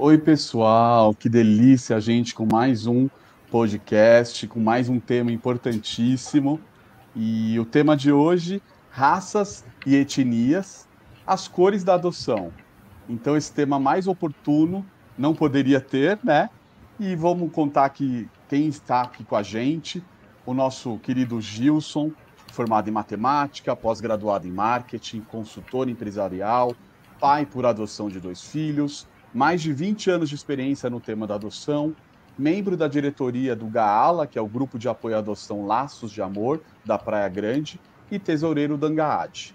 Oi, pessoal, que delícia a gente com mais um podcast, com mais um tema importantíssimo. E o tema de hoje, raças e etnias, as cores da adoção. Então, esse tema mais oportuno não poderia ter, né? E vamos contar aqui quem está aqui com a gente, o nosso querido Gilson, formado em matemática, pós-graduado em marketing, consultor empresarial, pai por adoção de 2 filhos, mais de 20 anos de experiência no tema da adoção, membro da diretoria do GAALA, que é o Grupo de Apoio à Adoção Laços de Amor, da Praia Grande, e tesoureiro da Angaad.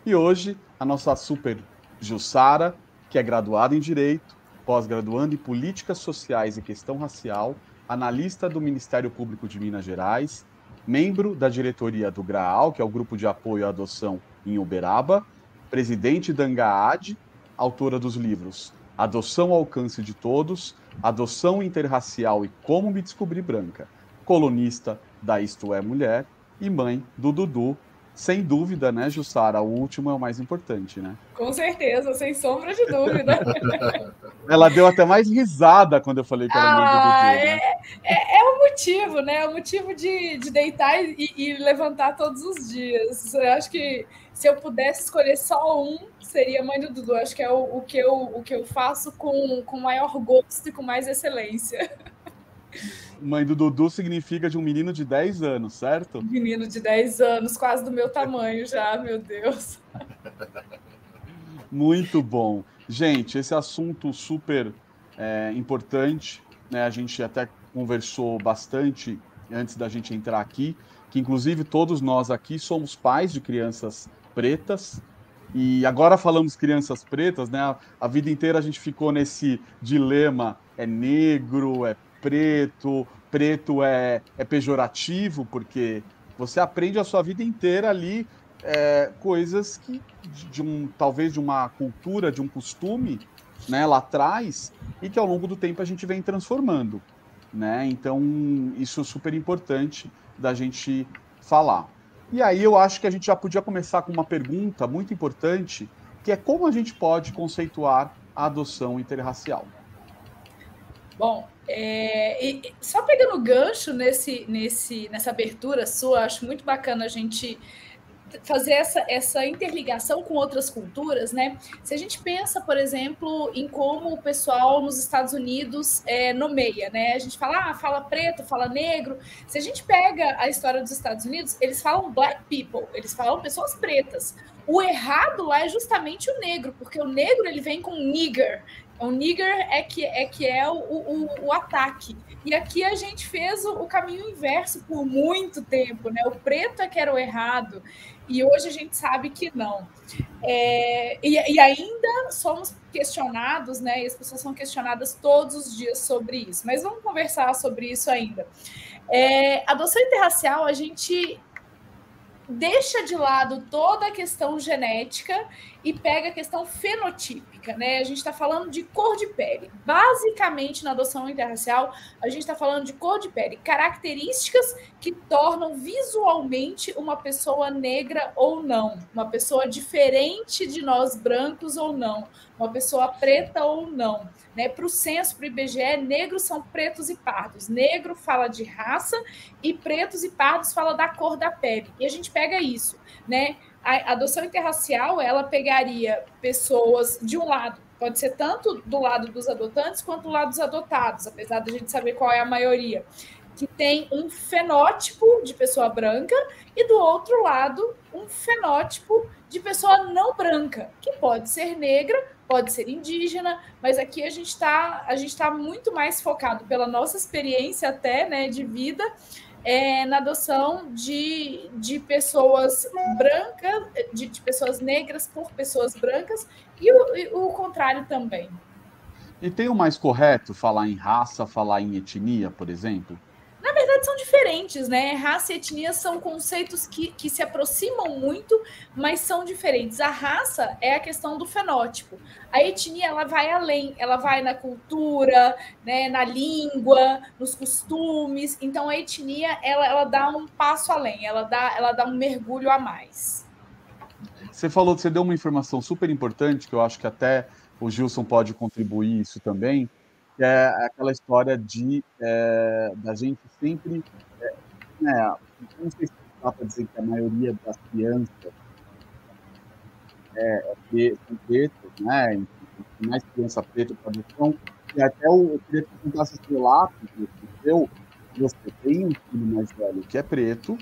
E hoje, a nossa super Jussara, que é graduada em Direito, pós-graduando em Políticas Sociais e Questão Racial, analista do Ministério Público de Minas Gerais, membro da diretoria do GRAAL, que é o Grupo de Apoio à Adoção em Uberaba, presidente da Angaad, autora dos livros Adoção ao Alcance de Todos, Adoção Interracial e Como Me Descobrir Branca, colunista da Isto é Mulher e mãe do Dudu. Sem dúvida, né, Jussara? O último é o mais importante, né? Com certeza, sem sombra de dúvida. Ela deu até mais risada quando eu falei que era mãe do Dudu, né? É o motivo, né? É o motivo de deitar e levantar todos os dias. Eu acho que se eu pudesse escolher só um, seria mãe do Dudu. Acho que é o que eu faço com maior gosto e com mais excelência. Mãe do Dudu significa de um menino de 10 anos, certo? Menino de 10 anos, quase do meu tamanho já, meu Deus. Muito bom. Gente, esse assunto super importante, né? A gente até conversou bastante antes da gente entrar aqui, que inclusive todos nós aqui somos pais de crianças pretas, e agora falamos crianças pretas, né? A vida inteira a gente ficou nesse dilema: é negro, é preto, preto é pejorativo, porque você aprende a sua vida inteira ali coisas que talvez de uma cultura, de um costume, né, lá atrás, e que ao longo do tempo a gente vem transformando, né? Então, isso é super importante da gente falar. E aí eu acho que a gente já podia começar com uma pergunta muito importante, que é como a gente pode conceituar a adoção interracial. Bom, só pegando gancho nessa abertura sua, acho muito bacana a gente fazer essa interligação com outras culturas, né? Se a gente pensa, por exemplo, em como o pessoal nos Estados Unidos nomeia, né? A gente fala preto, fala negro. Se a gente pega a história dos Estados Unidos, eles falam black people, eles falam pessoas pretas. O errado lá é justamente o negro, porque o negro ele vem com nigger. O nigger que é o ataque. E aqui a gente fez o caminho inverso por muito tempo, né? O preto é que era o errado. E hoje a gente sabe que não. E ainda somos questionados, né? E as pessoas são questionadas todos os dias sobre isso. Mas vamos conversar sobre isso ainda. Adoção interracial, a gente deixa de lado toda a questão genética e pega a questão fenotípica, né? A gente está falando de cor de pele. Basicamente, na adoção interracial, a gente está falando de cor de pele, características que tornam visualmente uma pessoa negra ou não, uma pessoa diferente de nós brancos ou não, uma pessoa preta ou não. Né? Para o censo, para o IBGE, negros são pretos e pardos. Negro fala de raça e pretos e pardos fala da cor da pele. E a gente pega isso, né? A adoção interracial, ela pegaria pessoas de um lado, pode ser tanto do lado dos adotantes quanto do lado dos adotados, apesar da gente saber qual é a maioria, que tem um fenótipo de pessoa branca e do outro lado um fenótipo de pessoa não branca, que pode ser negra, pode ser indígena, mas aqui a gente tá muito mais focado pela nossa experiência até, né, de vida, na adoção de pessoas brancas, de pessoas negras por pessoas brancas, e o contrário também. E tem o mais correto falar em raça, falar em etnia, por exemplo? Na verdade, são diferentes, né? Raça e etnia são conceitos que se aproximam muito, mas são diferentes. A raça é a questão do fenótipo. A etnia, ela vai além, ela vai na cultura, né, na língua, nos costumes. Então, a etnia, ela dá um passo além, ela dá um mergulho a mais. Você falou, você deu uma informação super importante, que eu acho que até o Gilson pode contribuir isso também, que é aquela história da gente sempre, né, não sei se dá para dizer que a maioria das crianças são pretas, né, tem mais criança preta para adoção, e até eu queria que você contasse esse relato que você tem um filho mais velho que é preto,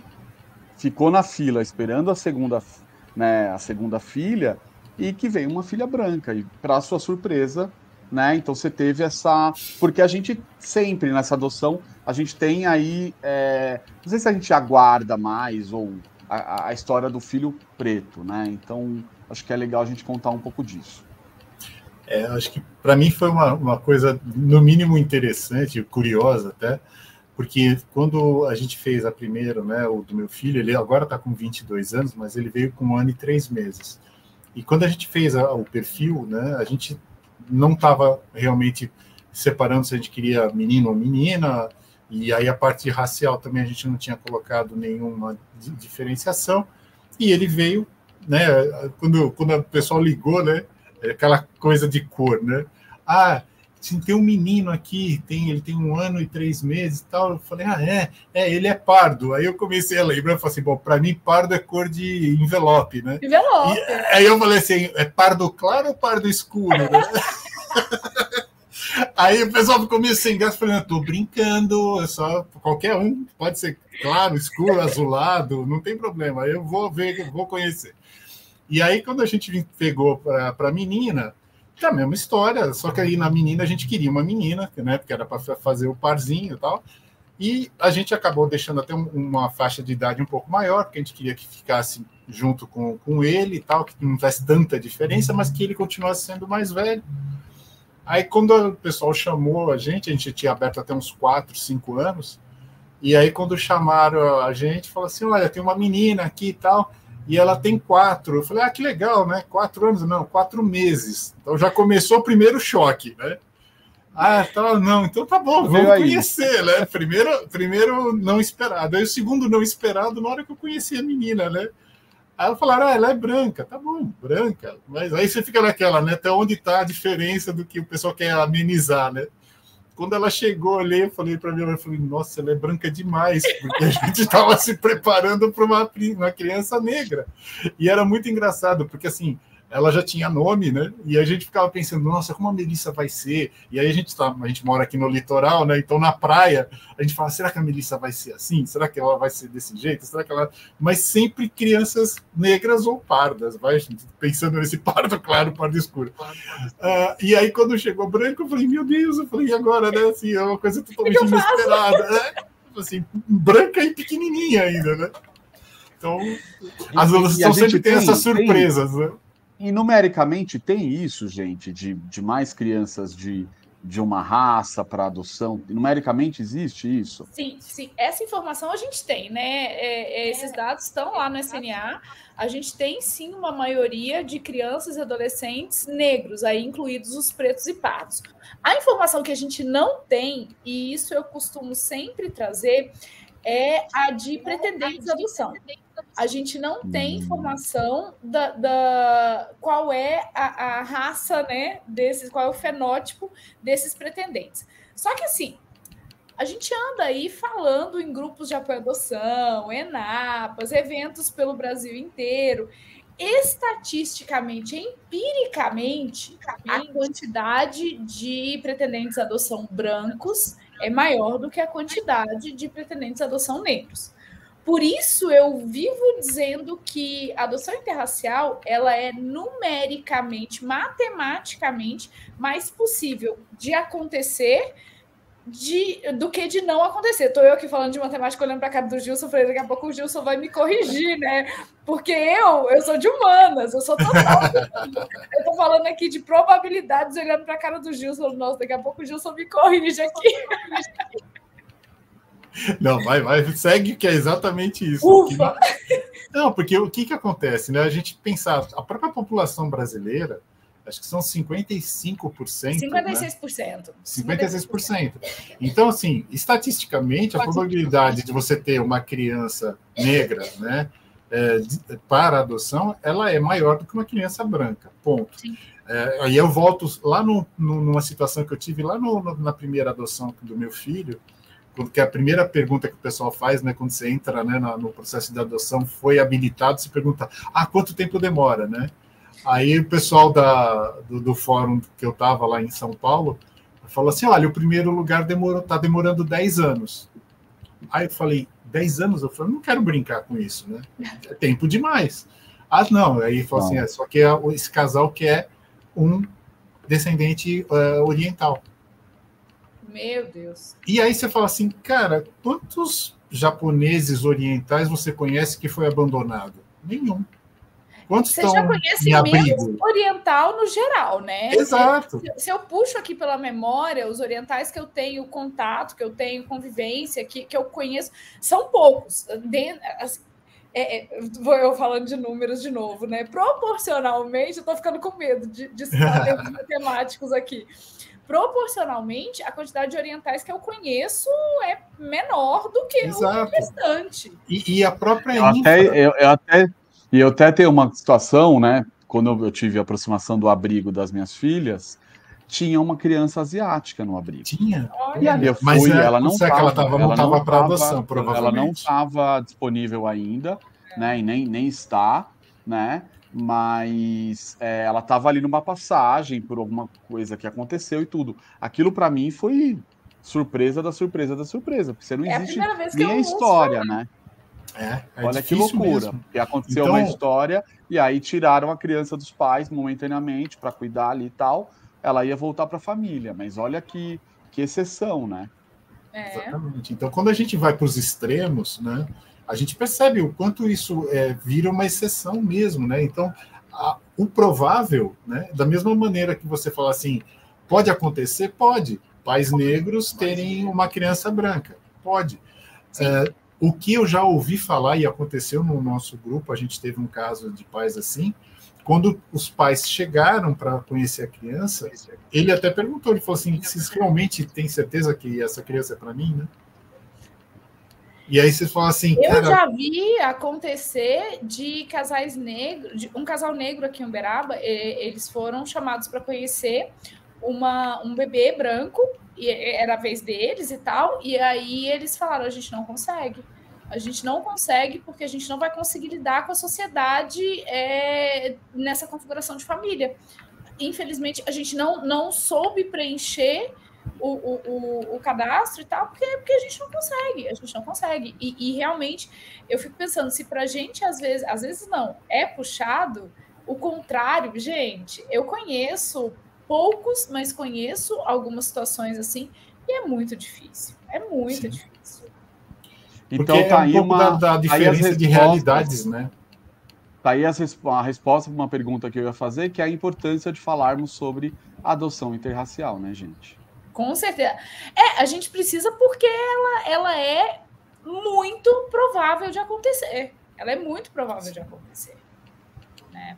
ficou na fila esperando a segunda filha, e que veio uma filha branca, e para sua surpresa, né? Então você teve essa. Porque a gente sempre nessa adoção, a gente tem aí. Não sei se a gente aguarda mais, ou a história do filho preto, né? Então acho que é legal a gente contar um pouco disso. Acho que para mim foi uma coisa, no mínimo, interessante, curiosa até, porque quando a gente fez a primeira, né, o do meu filho, ele agora está com 22 anos, mas ele veio com 1 ano e 3 meses. E quando a gente fez o perfil, né, a gente não estava realmente separando se a gente queria menino ou menina, e aí a parte racial também a gente não tinha colocado nenhuma diferenciação, e ele veio, né, quando o pessoal ligou, né, aquela coisa de cor, né, tem um menino aqui, ele tem 1 ano e 3 meses e tal. Eu falei, ele é pardo. Aí eu comecei a lembrar, eu falei assim, bom, para mim pardo é cor de envelope, né? Envelope. Aí eu falei assim, é pardo claro ou pardo escuro, né? Aí o pessoal ficou meio sem graça, falando, tô brincando, é só qualquer um, pode ser claro, escuro, azulado, não tem problema, eu vou ver, vou conhecer. E aí quando a gente pegou para a menina, é a mesma história, só que aí na menina a gente queria uma menina, né, porque era para fazer o parzinho e tal, e a gente acabou deixando até uma faixa de idade um pouco maior, porque a gente queria que ficasse junto com ele e tal, que não tivesse tanta diferença, mas que ele continuasse sendo mais velho. Aí quando o pessoal chamou a gente tinha aberto até uns 4, 5 anos, e aí quando chamaram a gente, falou assim, olha, tem uma menina aqui e tal, e ela tem 4. Eu falei, que legal, né? 4 anos? Não, 4 meses. Então já começou o primeiro choque, né? Não, então tá bom, vamos conhecer, né? Primeiro não esperado. Aí o segundo não esperado, na hora que eu conheci a menina, né? Aí falaram, ela é branca. Tá bom, branca. Mas aí você fica naquela, né? Até onde tá a diferença do que o pessoal quer amenizar, né? Quando ela chegou, olhei, eu falei para minha mãe, nossa, ela é branca demais, porque a gente estava se preparando para uma criança negra. E era muito engraçado, porque assim, ela já tinha nome, né? E a gente ficava pensando, nossa, como a Melissa vai ser? E aí a gente mora aqui no litoral, né? Então na praia, a gente fala, será que a Melissa vai ser assim? Será que ela vai ser desse jeito? Será que ela... Mas sempre crianças negras ou pardas, pensando nesse pardo claro, pardo escuro. E aí quando chegou branco, eu falei, meu Deus, e agora, né? Assim, é uma coisa totalmente inesperada, né? Assim, branca e pequenininha ainda, né? Então, as adoções sempre tem essas surpresas, né? E numericamente tem isso, gente, de mais crianças de uma raça para adoção? Numericamente existe isso? Sim. Essa informação a gente tem, né? Esses dados estão lá no SNA. A gente tem, sim, uma maioria de crianças e adolescentes negros, aí incluídos os pretos e pardos. A informação que a gente não tem, e isso eu costumo sempre trazer, é a de pretendentes de adoção. A gente não tem informação da qual é a raça, né, qual é o fenótipo desses pretendentes. Só que, assim, a gente anda aí falando em grupos de apoio à adoção, ENAPAs, eventos pelo Brasil inteiro. Estatisticamente, empiricamente, a quantidade de pretendentes à adoção brancos é maior do que a quantidade de pretendentes à adoção negros. Por isso, eu vivo dizendo que a adoção interracial ela é numericamente, matematicamente, mais possível de acontecer do que de não acontecer. Estou eu aqui falando de matemática, olhando para a cara do Gilson, falei, daqui a pouco o Gilson vai me corrigir, né? Porque eu sou de humanas, eu sou total. Eu estou falando aqui de probabilidades, olhando para a cara do Gilson, nossa, daqui a pouco o Gilson me corrige aqui. Não, vai, segue, que é exatamente isso. Ufa! Não, porque o que acontece, né? A gente pensar, a própria população brasileira, acho que são 55%. 56%. Né? 56%. Então, assim, estatisticamente, a probabilidade de você ter uma criança negra, né, para adoção, ela é maior do que uma criança branca, ponto. Aí eu volto lá numa situação que eu tive lá na primeira adoção do meu filho, porque a primeira pergunta que o pessoal faz, né, quando você entra, né, no processo de adoção, foi habilitado, se pergunta, quanto tempo demora, né? Aí o pessoal do fórum que eu estava lá em São Paulo falou assim, olha, o primeiro lugar está demorando 10 anos. Aí eu falei, 10 anos? Eu falei, não quero brincar com isso, né? É tempo demais. Não. Aí falou assim, só que esse casal quer um descendente oriental. Meu Deus. E aí você fala assim, cara, quantos japoneses orientais você conhece que foi abandonado? Nenhum. Quantos você já conhece menos oriental no geral, né? Exato. Se eu puxo aqui pela memória, os orientais que eu tenho contato, que eu tenho convivência, que eu conheço, são poucos. Vou eu falando de números de novo, né? Proporcionalmente, eu estou ficando com medo de citar termos matemáticos aqui. Proporcionalmente, a quantidade de orientais que eu conheço é menor do que o restante. E a própria eu até tenho uma situação, né? Quando eu tive a aproximação do abrigo das minhas filhas, tinha uma criança asiática no abrigo. Tinha. E ali eu fui, ela não estava para adoção, provavelmente. Ela não estava disponível ainda, né? E nem está, né? Mas ela estava ali numa passagem por alguma coisa que aconteceu e tudo. Aquilo para mim foi surpresa da surpresa da surpresa, porque você não existe nem a história, né? Olha que loucura, que aconteceu uma história e aí tiraram a criança dos pais momentaneamente para cuidar ali e tal. Ela ia voltar para a família, mas olha que exceção, né? Exatamente. Então, quando a gente vai para os extremos, né? A gente percebe o quanto isso vira uma exceção mesmo, né? Então, o provável, né? Da mesma maneira que você fala assim, pode acontecer? Pode. Pais negros terem uma criança branca. Pode. O que eu já ouvi falar, e aconteceu no nosso grupo, a gente teve um caso de pais assim, quando os pais chegaram para conhecer a criança, ele até perguntou, ele falou assim, vocês realmente têm certeza que essa criança é para mim, né? E aí você fala assim, eu já vi acontecer de casais negros, um casal negro aqui em Uberaba, eles foram chamados para conhecer um bebê branco, e era a vez deles e tal, e aí eles falaram, a gente não consegue porque a gente não vai conseguir lidar com a sociedade nessa configuração de família. Infelizmente, a gente não soube preencher o cadastro e tal, porque a gente não consegue. E realmente, eu fico pensando, se pra gente, às vezes não, é puxado, o contrário, gente, eu conheço poucos, mas conheço algumas situações assim, e é muito difícil. É muito difícil. Então tá aí da diferença de realidades, né? Tá aí a resposta para uma pergunta que eu ia fazer, que é a importância de falarmos sobre adoção interracial, né, gente? Com certeza. A gente precisa porque ela é muito provável de acontecer. Ela é muito provável de acontecer, né?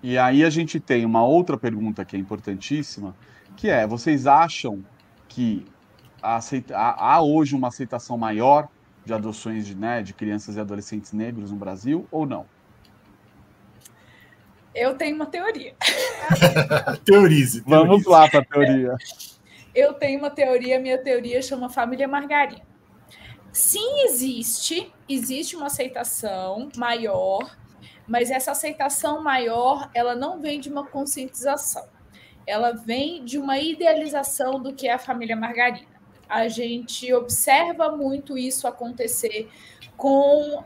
E aí a gente tem uma outra pergunta que é importantíssima, que é, vocês acham que há hoje uma aceitação maior de adoções de crianças e adolescentes negros no Brasil ou não? Eu tenho uma teoria. Teorize. Vamos lá para a teoria. Eu tenho uma teoria, minha teoria chama Família Margarina. Sim, existe uma aceitação maior, mas essa aceitação maior, ela não vem de uma conscientização. Ela vem de uma idealização do que é a família margarina. A gente observa muito isso acontecer com,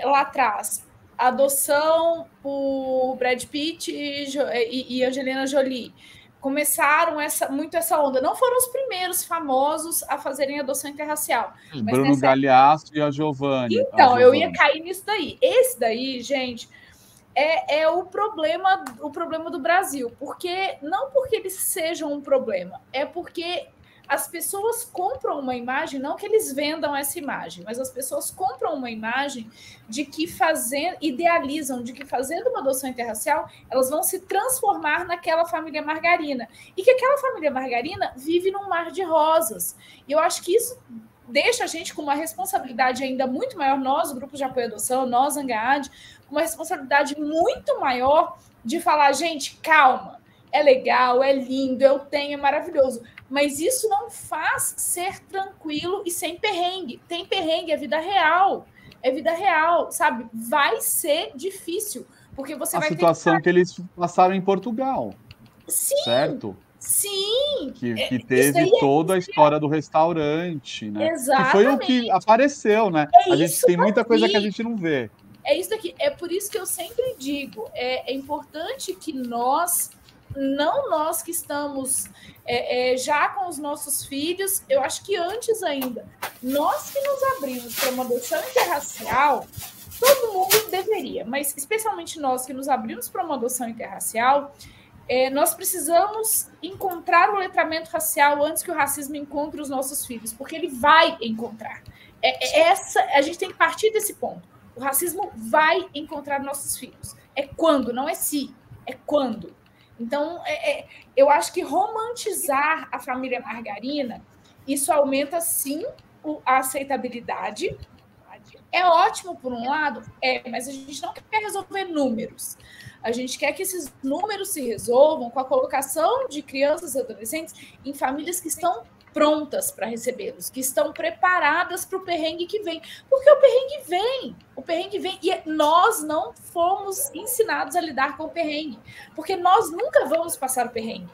lá atrás, a adoção por Brad Pitt e Angelina Jolie. Começaram muito essa onda. Não foram os primeiros famosos a fazerem adoção interracial. Bruno Galhaço e a Giovanni. Então, eu ia cair nisso daí. Esse daí, gente, é o problema do Brasil. Não porque eles sejam um problema, é porque as pessoas compram uma imagem, não que eles vendam essa imagem, mas as pessoas compram uma imagem de que idealizam de que fazendo uma adoção interracial, elas vão se transformar naquela família margarina. E que aquela família margarina vive num mar de rosas. E eu acho que isso deixa a gente com uma responsabilidade ainda muito maior, nós, grupos de apoio à adoção, nós, ANGAAD, com uma responsabilidade muito maior de falar, gente, calma, é legal, é lindo, eu tenho, é maravilhoso, mas isso não faz ser tranquilo e sem perrengue. Tem perrengue, é vida real, sabe? Vai ser difícil, porque você vai ter que... A situação que eles passaram em Portugal. Sim, certo? Sim. Que teve toda a história do restaurante, né? Exatamente. Que foi o que apareceu, né? A gente tem muita coisa que a gente não vê. É isso aqui. É por isso que eu sempre digo, é importante que nós, não nós que estamos já com os nossos filhos, eu acho que antes ainda, nós que nos abrimos para uma adoção interracial, todo mundo deveria, mas especialmente nós que nos abrimos para uma adoção interracial, nós precisamos encontrar o letramento racial antes que o racismo encontre os nossos filhos, porque ele vai encontrar. A gente tem que partir desse ponto. O racismo vai encontrar nossos filhos. É quando, não é se, é quando. Então, eu acho que romantizar a família margarina, isso aumenta, sim, a aceitabilidade. É ótimo, por um lado, mas a gente não quer resolver números. A gente quer que esses números se resolvam com a colocação de crianças e adolescentes em famílias que estão prontas para recebê-los, que estão preparadas para o perrengue que vem. Porque o perrengue vem, e nós não fomos ensinados a lidar com o perrengue, porque nós nunca vamos passar o perrengue.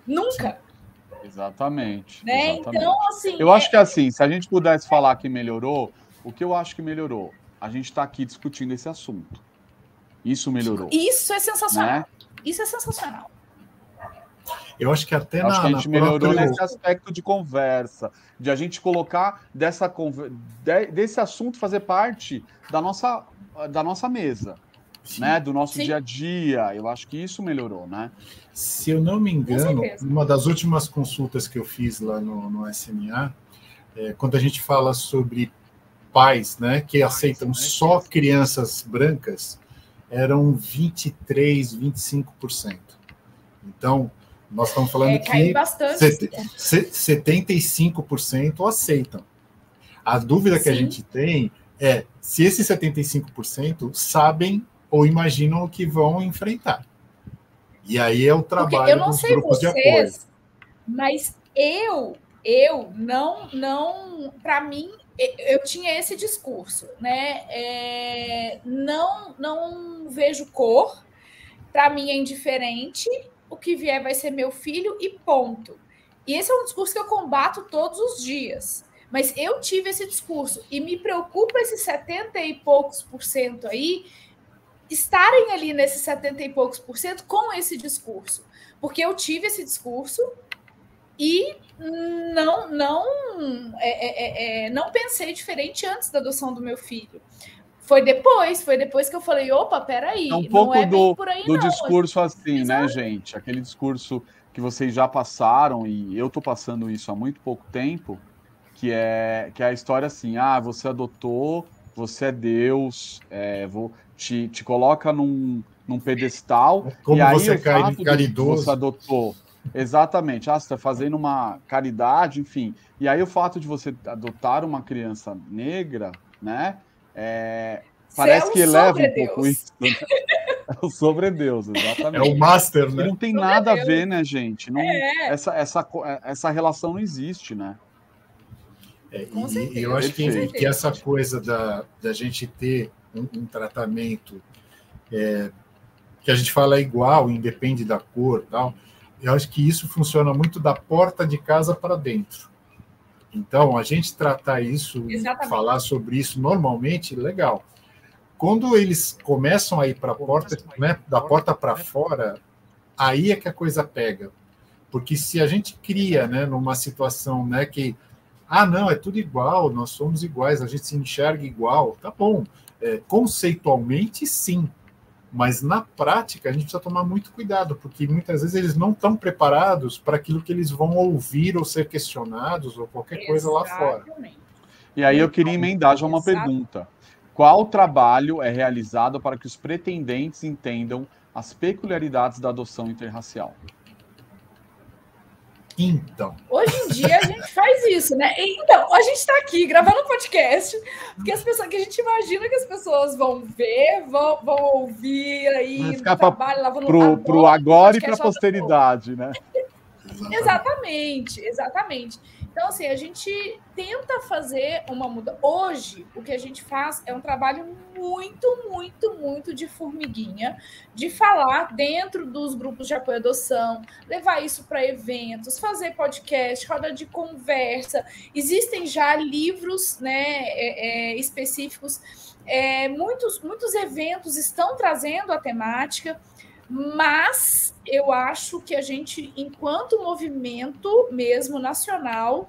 Nunca. Exatamente. Né? Exatamente. Então, assim... Eu acho que, assim, se a gente pudesse falar que melhorou, o que eu acho que melhorou? A gente está aqui discutindo esse assunto. Isso melhorou. Isso é sensacional. Né? Isso é sensacional. Eu acho que até que a gente melhorou nesse aspecto de conversa, de a gente colocar desse assunto fazer parte da nossa mesa, né? Do nosso dia a dia. Eu acho que isso melhorou, né? Se eu não me engano, uma das últimas consultas que eu fiz lá no SMA, quando a gente fala sobre pais, né, que aceitam só crianças brancas, eram 23%, 25%. Então, nós estamos falando que 75% aceitam. A dúvida que a gente tem é se esses 75% sabem ou imaginam o que vão enfrentar. E aí é o trabalho dos grupos de apoio. Mas eu não, para mim, eu tinha esse discurso, né? Não vejo cor, para mim é indiferente, o que vier vai ser meu filho e ponto. E esse é um discurso que eu combato todos os dias. Mas eu tive esse discurso e me preocupa esses 70 e poucos % aí estarem ali nesses 70 e poucos % com esse discurso. Porque eu tive esse discurso e não pensei diferente antes da adoção do meu filho. Foi depois que eu falei, opa, peraí. É um pouco do discurso assim, exato, né, gente? Aquele discurso que vocês já passaram, e eu tô passando isso há muito pouco tempo, que é a história assim, você adotou, você é Deus, te coloca num pedestal, como e aí você o fato caridoso. De você adotou, exatamente, você está fazendo uma caridade, enfim, e aí o fato de você adotar uma criança negra, né, parece que eleva um pouco isso. É o sobre-Deus, exatamente. É o master, né? E não tem nada a ver, né, gente? Não, essa relação não existe, né? E eu acho que essa coisa da gente ter um tratamento que a gente fala igual, independe da cor, tal, eu acho que isso funciona muito da porta de casa para dentro. Então, a gente tratar isso, falar sobre isso normalmente, legal. Quando eles começam a ir para a porta, né, da porta para fora, aí é que a coisa pega. Porque se a gente cria, né, numa situação, né, que não, é tudo igual, nós somos iguais, a gente se enxerga igual, tá bom. Conceitualmente, sim. Mas na prática, a gente precisa tomar muito cuidado, porque muitas vezes eles não estão preparados para aquilo que eles vão ouvir ou ser questionados ou qualquer coisa lá fora. E aí eu queria emendar já uma pergunta. Qual trabalho é realizado para que os pretendentes entendam as peculiaridades da adoção interracial? Então. Hoje em dia a gente faz isso, né? Então, a gente está aqui gravando um podcast, porque as pessoas que a gente imagina que as pessoas vão ver, vão ouvir aí no trabalho, lavando pro agora e para a posteridade, né? Exatamente, exatamente. Então, assim, a gente tenta fazer uma mudança. Hoje, o que a gente faz é um trabalho muito de formiguinha, de falar dentro dos grupos de apoio à adoção, levar isso para eventos, fazer podcast, roda de conversa. Existem já livros, né, específicos. Muitos eventos estão trazendo a temática, mas eu acho que a gente, enquanto movimento mesmo nacional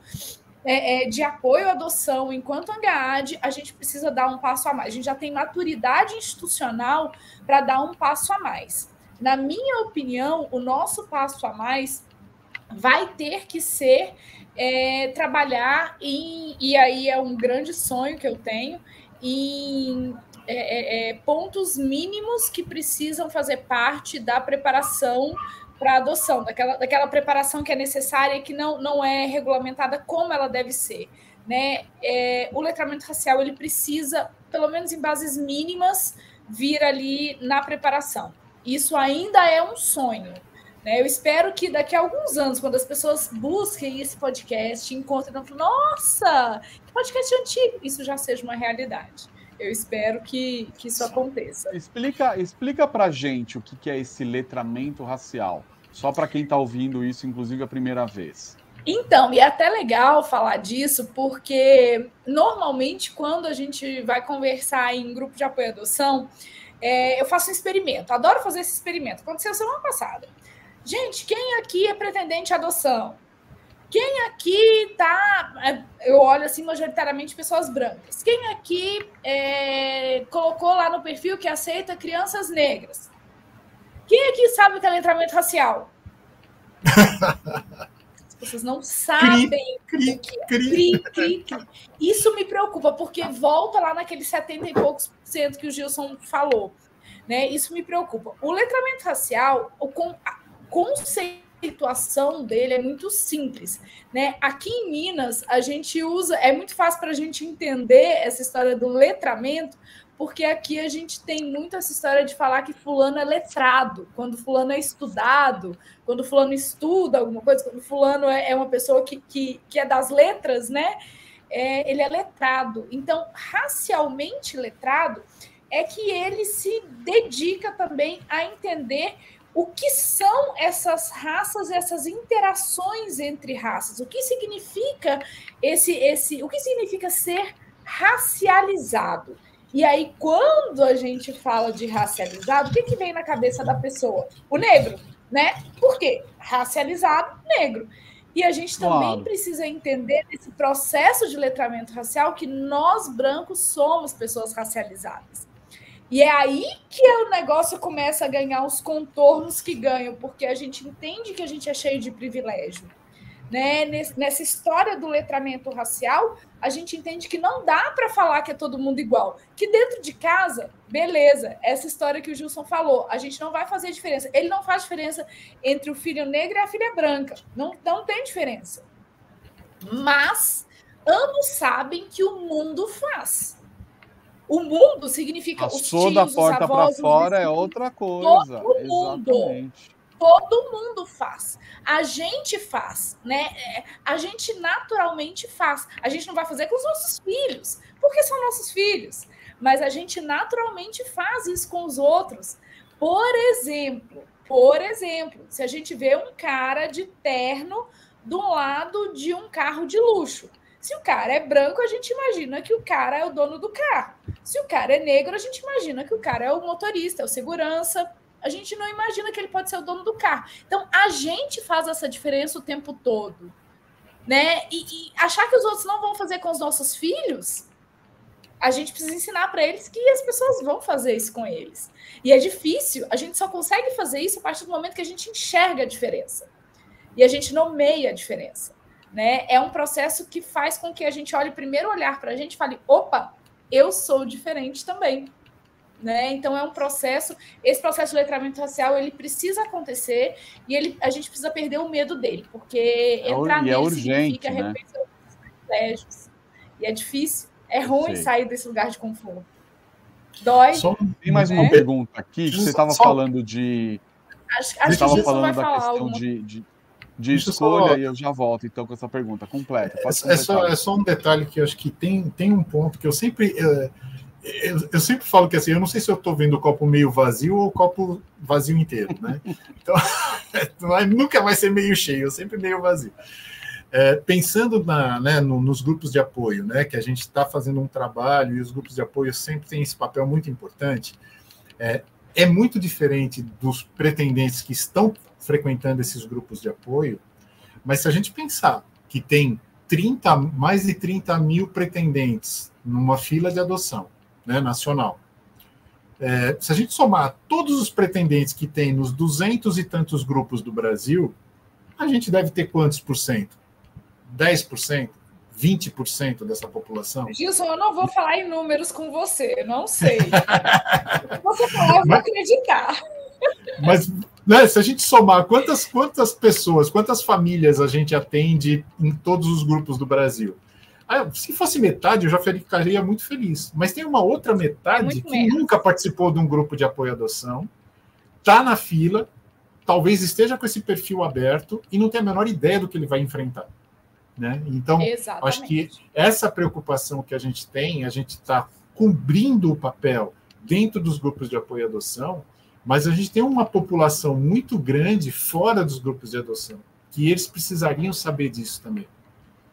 de apoio à adoção, enquanto ANGAAD, a gente precisa dar um passo a mais. A gente já tem maturidade institucional para dar um passo a mais. Na minha opinião, o nosso passo a mais vai ter que ser trabalhar e aí é um grande sonho que eu tenho, em pontos mínimos que precisam fazer parte da preparação para a adoção, daquela preparação que é necessária e que não é regulamentada como ela deve ser. Né? O letramento racial ele precisa, pelo menos em bases mínimas, vir ali na preparação. Isso ainda é um sonho. Né? Eu espero que daqui a alguns anos, quando as pessoas busquem esse podcast, encontrem e falem, nossa, que podcast antigo, isso já seja uma realidade. Eu espero que isso aconteça. Explica para a gente o que é esse letramento racial, só para quem está ouvindo isso, inclusive a primeira vez. Então, e é até legal falar disso, porque normalmente quando a gente vai conversar em grupo de apoio à adoção, eu faço um experimento, adoro fazer esse experimento. Aconteceu semana passada. Gente, quem aqui é pretendente à adoção? Quem aqui tá... Eu olho assim, majoritariamente pessoas brancas. Quem aqui colocou lá no perfil que aceita crianças negras? Quem aqui sabe o que é letramento racial? As pessoas não sabem. Cri. Isso me preocupa, porque volta lá naqueles 70 e poucos % que o Gilson falou. Né? Isso me preocupa. O letramento racial, a conceituação dele é muito simples. Né? Aqui em Minas, a gente usa... É muito fácil para a gente entender essa história do letramento, porque aqui a gente tem muito essa história de falar que fulano é letrado, quando fulano é estudado, quando fulano estuda alguma coisa, quando fulano é uma pessoa que é das letras, né? Ele é letrado. Então, racialmente letrado é que ele se dedica também a entender o que são essas raças, essas interações entre raças, o que significa o que significa ser racializado. E aí, quando a gente fala de racializado, o que vem na cabeça da pessoa? O negro, né? Por quê? Racializado, negro. E a gente também precisa entender esse processo de letramento racial que nós, brancos, somos pessoas racializadas. E é aí que o negócio começa a ganhar os contornos que ganham, porque a gente entende que a gente é cheio de privilégio. Né? Nessa história do letramento racial, a gente entende que não dá para falar que é todo mundo igual. Que dentro de casa, beleza, essa história que o Gilson falou, a gente não vai fazer diferença. Ele não faz diferença entre o filho negro e a filha branca. Não tem diferença. Mas ambos sabem que o mundo faz. O mundo significa os tios, da porta para fora é outra coisa. Todo mundo. Exatamente. Todo mundo faz. A gente faz, né? A gente naturalmente faz. A gente não vai fazer com os nossos filhos, porque são nossos filhos. Mas a gente naturalmente faz isso com os outros. Por exemplo, se a gente vê um cara de terno do lado de um carro de luxo. Se o cara é branco, a gente imagina que o cara é o dono do carro. Se o cara é negro, a gente imagina que o cara é o motorista, é o segurança. A gente não imagina que ele pode ser o dono do carro. Então, a gente faz essa diferença o tempo todo. Né? E achar que os outros não vão fazer com os nossos filhos, a gente precisa ensinar para eles que as pessoas vão fazer isso com eles. E é difícil, a gente só consegue fazer isso a partir do momento que a gente enxerga a diferença. E a gente nomeia a diferença. Né? É um processo que faz com que a gente olhe primeiro olhar para a gente e fale, opa, eu sou diferente também. né? Então, é um processo, esse processo de letramento racial, ele precisa acontecer e a gente precisa perder o medo dele, porque entrar nele urgente, significa né? repensar os privilégios. E é difícil, é ruim sair desse lugar de conforto. Dói. Tem mais uma pergunta aqui, que você estava falando de... Acho que o Gilson vai falar questão de escolha, e eu já volto, então, com essa pergunta completa. É só um detalhe que eu acho que tem um ponto que eu sempre falo que assim, eu não sei se eu estou vendo o copo meio vazio ou o copo vazio inteiro, né? Então, nunca vai ser meio cheio, sempre meio vazio. Pensando nos grupos de apoio, né, que a gente está fazendo um trabalho e os grupos de apoio sempre têm esse papel muito importante, é muito diferente dos pretendentes que estão frequentando esses grupos de apoio, mas se a gente pensar que tem mais de 30 mil pretendentes numa fila de adoção, né, nacional, se a gente somar todos os pretendentes que tem nos 200 e tantos grupos do Brasil, a gente deve ter quantos por cento? 10%? 20% dessa população? Gilson, eu não vou falar em números com você, eu não sei. Se você falar, eu vou acreditar. Mas, né, se a gente somar quantas pessoas, quantas famílias a gente atende em todos os grupos do Brasil? Se fosse metade, eu já ficaria muito feliz. Mas tem uma outra metade que nunca participou de um grupo de apoio à adoção, está na fila, talvez esteja com esse perfil aberto e não tem a menor ideia do que ele vai enfrentar. Né? Então, acho que essa preocupação que a gente está cumprindo o papel dentro dos grupos de apoio à adoção, mas a gente tem uma população muito grande fora dos grupos de adoção, que eles precisariam saber disso também.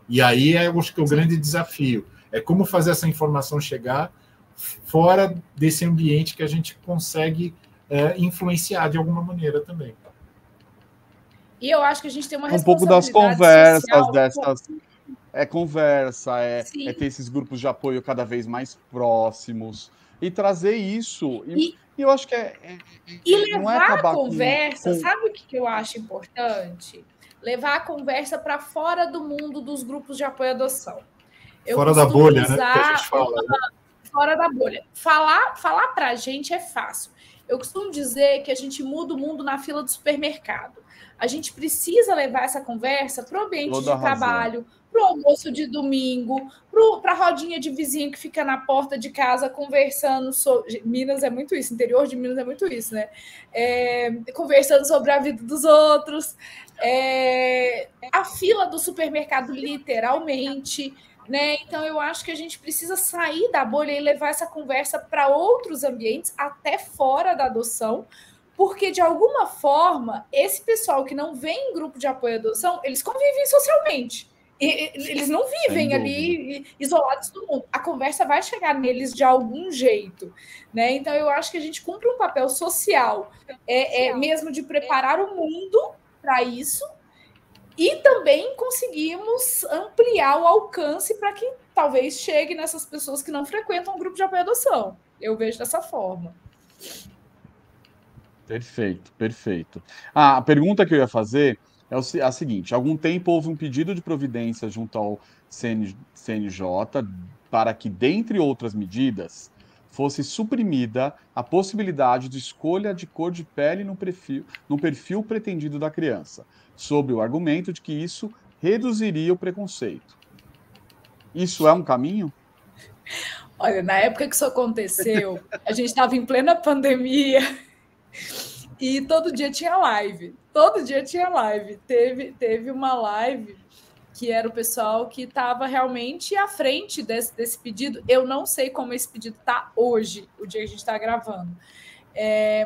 E aí eu acho que o grande desafio é como fazer essa informação chegar fora desse ambiente que a gente consegue influenciar de alguma maneira também. E eu acho que a gente tem uma responsabilidade um pouco das conversas social, ter esses grupos de apoio cada vez mais próximos e trazer isso. E eu acho que levar a conversa, sabe o que eu acho importante? Levar a conversa para fora do mundo dos grupos de apoio à adoção. Fora da bolha, né? Que a gente fala. Fora da bolha. Falar para a gente é fácil. Eu costumo dizer que a gente muda o mundo na fila do supermercado. A gente precisa levar essa conversa para o ambiente de trabalho, para o almoço de domingo, para a rodinha de vizinho que fica na porta de casa conversando sobre... Minas é muito isso, interior de Minas é muito isso, né? Conversando sobre a vida dos outros. A fila do supermercado, literalmente... Né? Então, eu acho que a gente precisa sair da bolha e levar essa conversa para outros ambientes, até fora da adoção, porque, de alguma forma, esse pessoal que não vem em grupo de apoio à adoção, eles convivem socialmente. Eles não vivem ali isolados do mundo. A conversa vai chegar neles de algum jeito. Né? Então, eu acho que a gente cumpre um papel social, mesmo de preparar o mundo para isso, e também conseguimos ampliar o alcance para que talvez chegue nessas pessoas que não frequentam o grupo de apoio à adoção. Eu vejo dessa forma. Perfeito. A pergunta que eu ia fazer é a seguinte: há algum tempo houve um pedido de providência junto ao CNJ para que, dentre outras medidas, fosse suprimida a possibilidade de escolha de cor de pele no perfil pretendido da criança, sob o argumento de que isso reduziria o preconceito. Isso é um caminho? Olha, na época que isso aconteceu, a gente estava em plena pandemia e todo dia tinha live. Teve uma live que era o pessoal que estava realmente à frente desse pedido. Eu não sei como esse pedido está hoje, o dia que a gente está gravando.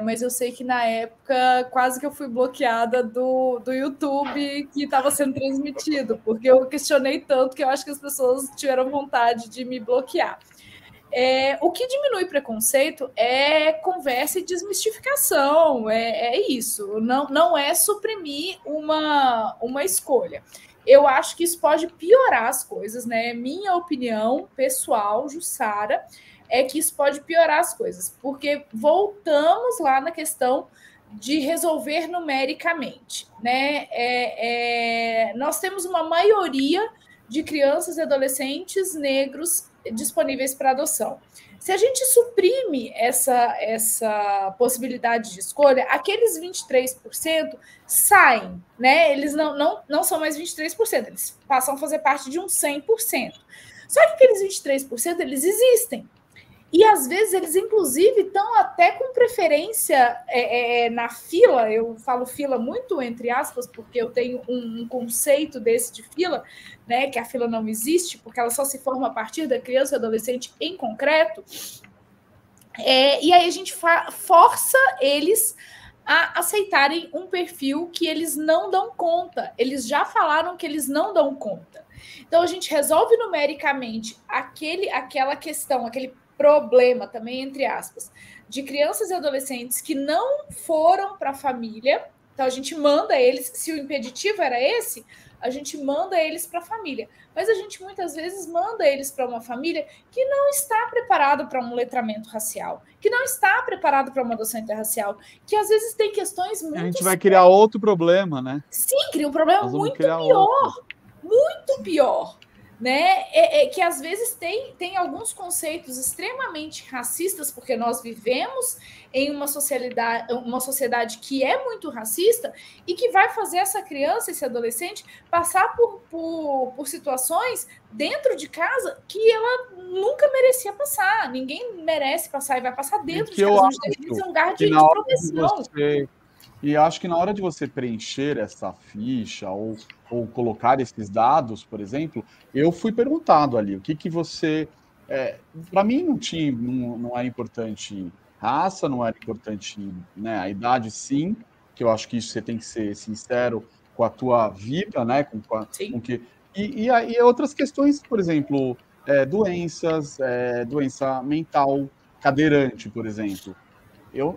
Mas eu sei que na época quase que eu fui bloqueada do YouTube que estava sendo transmitido, porque eu questionei tanto que eu acho que as pessoas tiveram vontade de me bloquear. O que diminui preconceito é conversa e desmistificação, isso, não é suprimir uma escolha. Eu acho que isso pode piorar as coisas, né? Minha opinião pessoal, Jussara, é que isso pode piorar as coisas, porque voltamos lá na questão de resolver numericamente, né? Nós temos uma maioria de crianças e adolescentes negros disponíveis para adoção. Se a gente suprime essa possibilidade de escolha, aqueles 23% saem, né? Eles não são mais 23%, eles passam a fazer parte de um 100%. Só que aqueles 23%, eles existem. E, às vezes, eles, inclusive, estão até com preferência na fila. Eu falo fila muito entre aspas, porque eu tenho um conceito desse de fila, né, que a fila não existe, porque ela só se forma a partir da criança e adolescente em concreto. E aí a gente força eles a aceitarem um perfil que eles não dão conta. Eles já falaram que eles não dão conta. Então, a gente resolve numericamente aquela questão, aquele problema também, entre aspas, de crianças e adolescentes que não foram para a família. Então, a gente manda eles, se o impeditivo era esse, a gente manda eles para a família. Mas a gente, muitas vezes, manda eles para uma família que não está preparado para um letramento racial, que não está preparado para uma adoção interracial, que, às vezes, tem questões muito... A gente vai criar outro problema, né? Sim, cria um problema muito pior. Muito pior. Né? Que às vezes tem alguns conceitos extremamente racistas, porque nós vivemos em uma sociedade que é muito racista e que vai fazer essa criança, esse adolescente, passar por situações dentro de casa que ela nunca merecia passar. Ninguém merece passar e vai passar dentro de casa. Isso é um lugar de proteção. E acho que na hora de você preencher essa ficha ou colocar esses dados, por exemplo, eu fui perguntado ali o que você... para mim não era importante raça, não era importante, né, a idade, sim, que eu acho que isso você tem que ser sincero com a tua vida, né, com que... E outras questões, por exemplo, doença mental, cadeirante, por exemplo.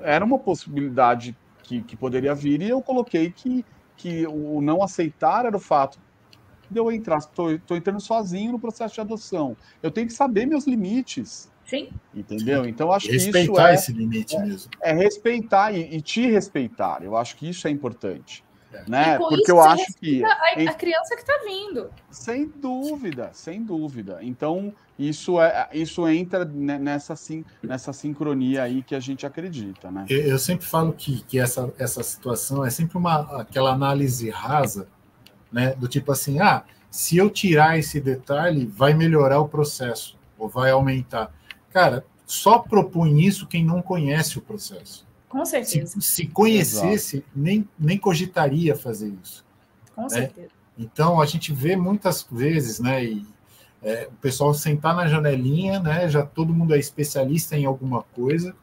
Era uma possibilidade que poderia vir, e eu coloquei que o não aceitar era o fato de eu entrar, estou entrando sozinho no processo de adoção. Eu tenho que saber meus limites. Sim. Entendeu? Então, acho que isso respeitar esse limite mesmo. Respeitar e te respeitar. Eu acho que isso é importante. Né? E com porque isso eu acho que a criança que está vindo. Sem dúvida. Então, isso entra nessa sincronia aí que a gente acredita, né? Eu sempre falo que essa situação é sempre aquela análise rasa, né? Do tipo assim, se eu tirar esse detalhe, vai melhorar o processo, ou vai aumentar. Cara, só propõe isso quem não conhece o processo. Com certeza. Se conhecesse, nem cogitaria fazer isso. Com certeza. Então, a gente vê muitas vezes, né, o pessoal sentar na janelinha, né, já todo mundo é especialista em alguma coisa,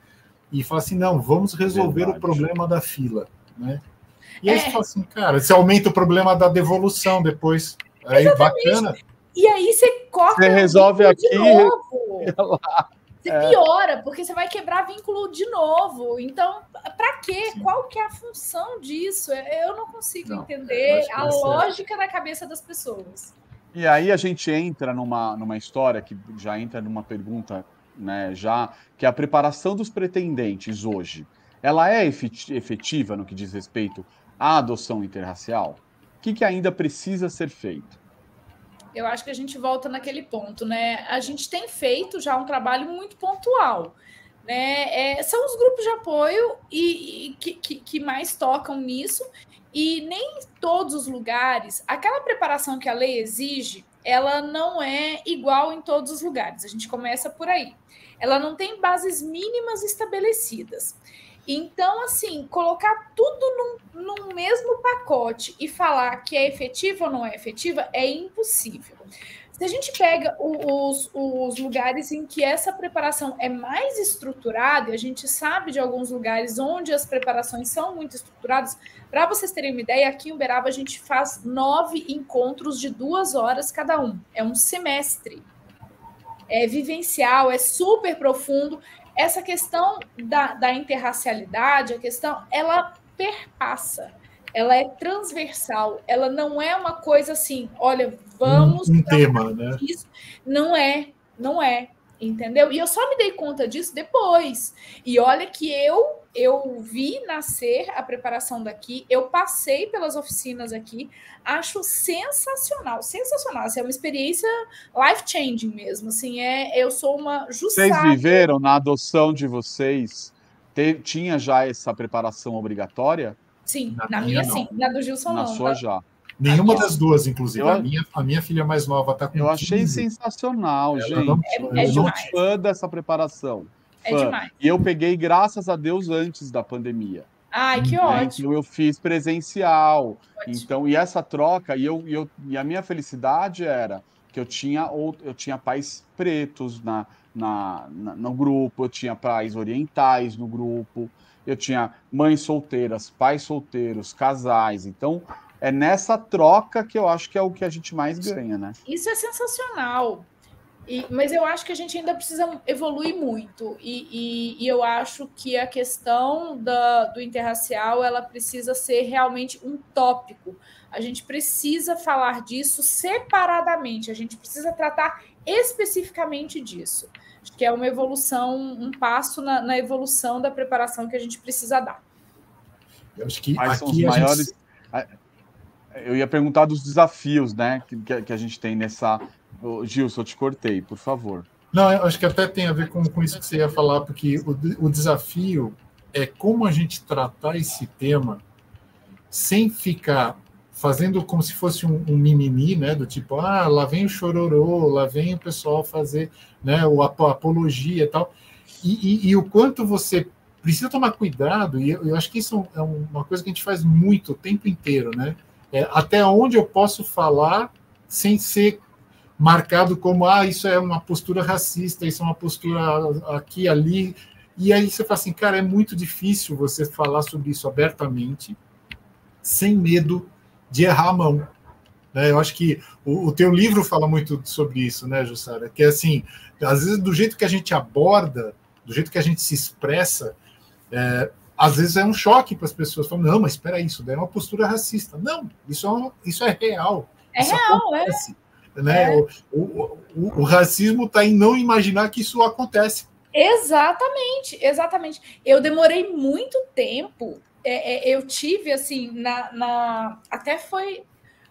e fala assim, não, vamos resolver o problema da fila. Né? E aí você fala assim, cara, você aumenta o problema da devolução depois. Aí, bacana. E aí você corta... Você resolve aqui... De novo. Você piora, porque você vai quebrar vínculo de novo. Então, para quê? Sim. Qual que é a função disso? Eu não consigo entender a lógica na cabeça das pessoas. E aí a gente entra numa história que já entra numa pergunta, né, que é a preparação dos pretendentes hoje. Ela é efetiva no que diz respeito à adoção interracial? O que ainda precisa ser feito? Eu acho que a gente volta naquele ponto, né? A gente tem feito já um trabalho muito pontual, né? São os grupos de apoio que mais tocam nisso, e nem todos os lugares, aquela preparação que a lei exige, ela não é igual em todos os lugares. A gente começa por aí. Ela não tem bases mínimas estabelecidas. Então, assim, colocar tudo num mesmo pacote e falar que é efetiva ou não é efetiva é impossível. Se a gente pega os lugares em que essa preparação é mais estruturada, e a gente sabe de alguns lugares onde as preparações são muito estruturadas, para vocês terem uma ideia, aqui em Uberaba a gente faz 9 encontros de 2 horas cada um. É um semestre. É vivencial, é super profundo. Essa questão da interracialidade, ela perpassa, ela é transversal, ela não é uma coisa assim, olha, vamos... Um tema, né? Isso. Não é. Entendeu? E eu só me dei conta disso depois. E olha que eu vi nascer a preparação daqui, eu passei pelas oficinas aqui, acho sensacional, sensacional. Assim, é uma experiência life-changing mesmo. Assim, eu sou uma Vocês Jussara. viveram na adoção de vocês? Tinha já essa preparação obrigatória? Sim, Na na minha, minha sim, não. na do Gilson Na não. sua Tá? já. Nenhuma minha- das duas, inclusive. Eu- A minha filha mais nova está com Eu achei 15. sensacional, Ela não- gente. É Eu sou demais. fã dessa preparação. É Fã. demais. E eu peguei, graças a Deus, antes da pandemia. Ai, que Né? ótimo. Então eu fiz presencial. Ótimo. Então, e essa troca, e a minha felicidade era que eu tinha pais pretos no grupo, eu tinha pais orientais no grupo, eu tinha mães solteiras, pais solteiros, casais. Então, é nessa troca que eu acho que é o que a gente mais ganha, né? Isso é sensacional. Mas eu acho que a gente ainda precisa evoluir muito. E eu acho que a questão do interracial ela precisa ser realmente um tópico. A gente precisa falar disso separadamente. A gente precisa tratar especificamente disso. Acho que é uma evolução, um passo na evolução da preparação que a gente precisa dar. Eu acho que Quais são os aqui maiores. Eu ia perguntar dos desafios, né, que a gente tem nessa. Gilson, eu te cortei, por favor. Não, eu acho que até tem a ver com isso que você ia falar, porque o desafio é como a gente tratar esse tema sem ficar fazendo como se fosse um mimimi, né, do tipo, lá vem o chororô, lá vem o pessoal fazer, né, a apologia e tal, e o quanto você precisa tomar cuidado, e eu acho que isso é uma coisa que a gente faz muito o tempo inteiro, né, até onde eu posso falar sem ser marcado como, isso é uma postura racista, isso é uma postura aqui, ali, e aí você fala assim, cara, é muito difícil você falar sobre isso abertamente, sem medo de errar a mão. Né? Eu acho que o teu livro fala muito sobre isso, né, Jussara? Que é assim, às vezes do jeito que a gente aborda, do jeito que a gente se expressa, às vezes é um choque para as pessoas, falam, não, mas espera aí, isso daí é uma postura racista. Não, isso é real. É isso real, acontece. Né? O racismo está em não imaginar que isso acontece. Exatamente, exatamente. Eu demorei muito tempo. Eu tive assim até foi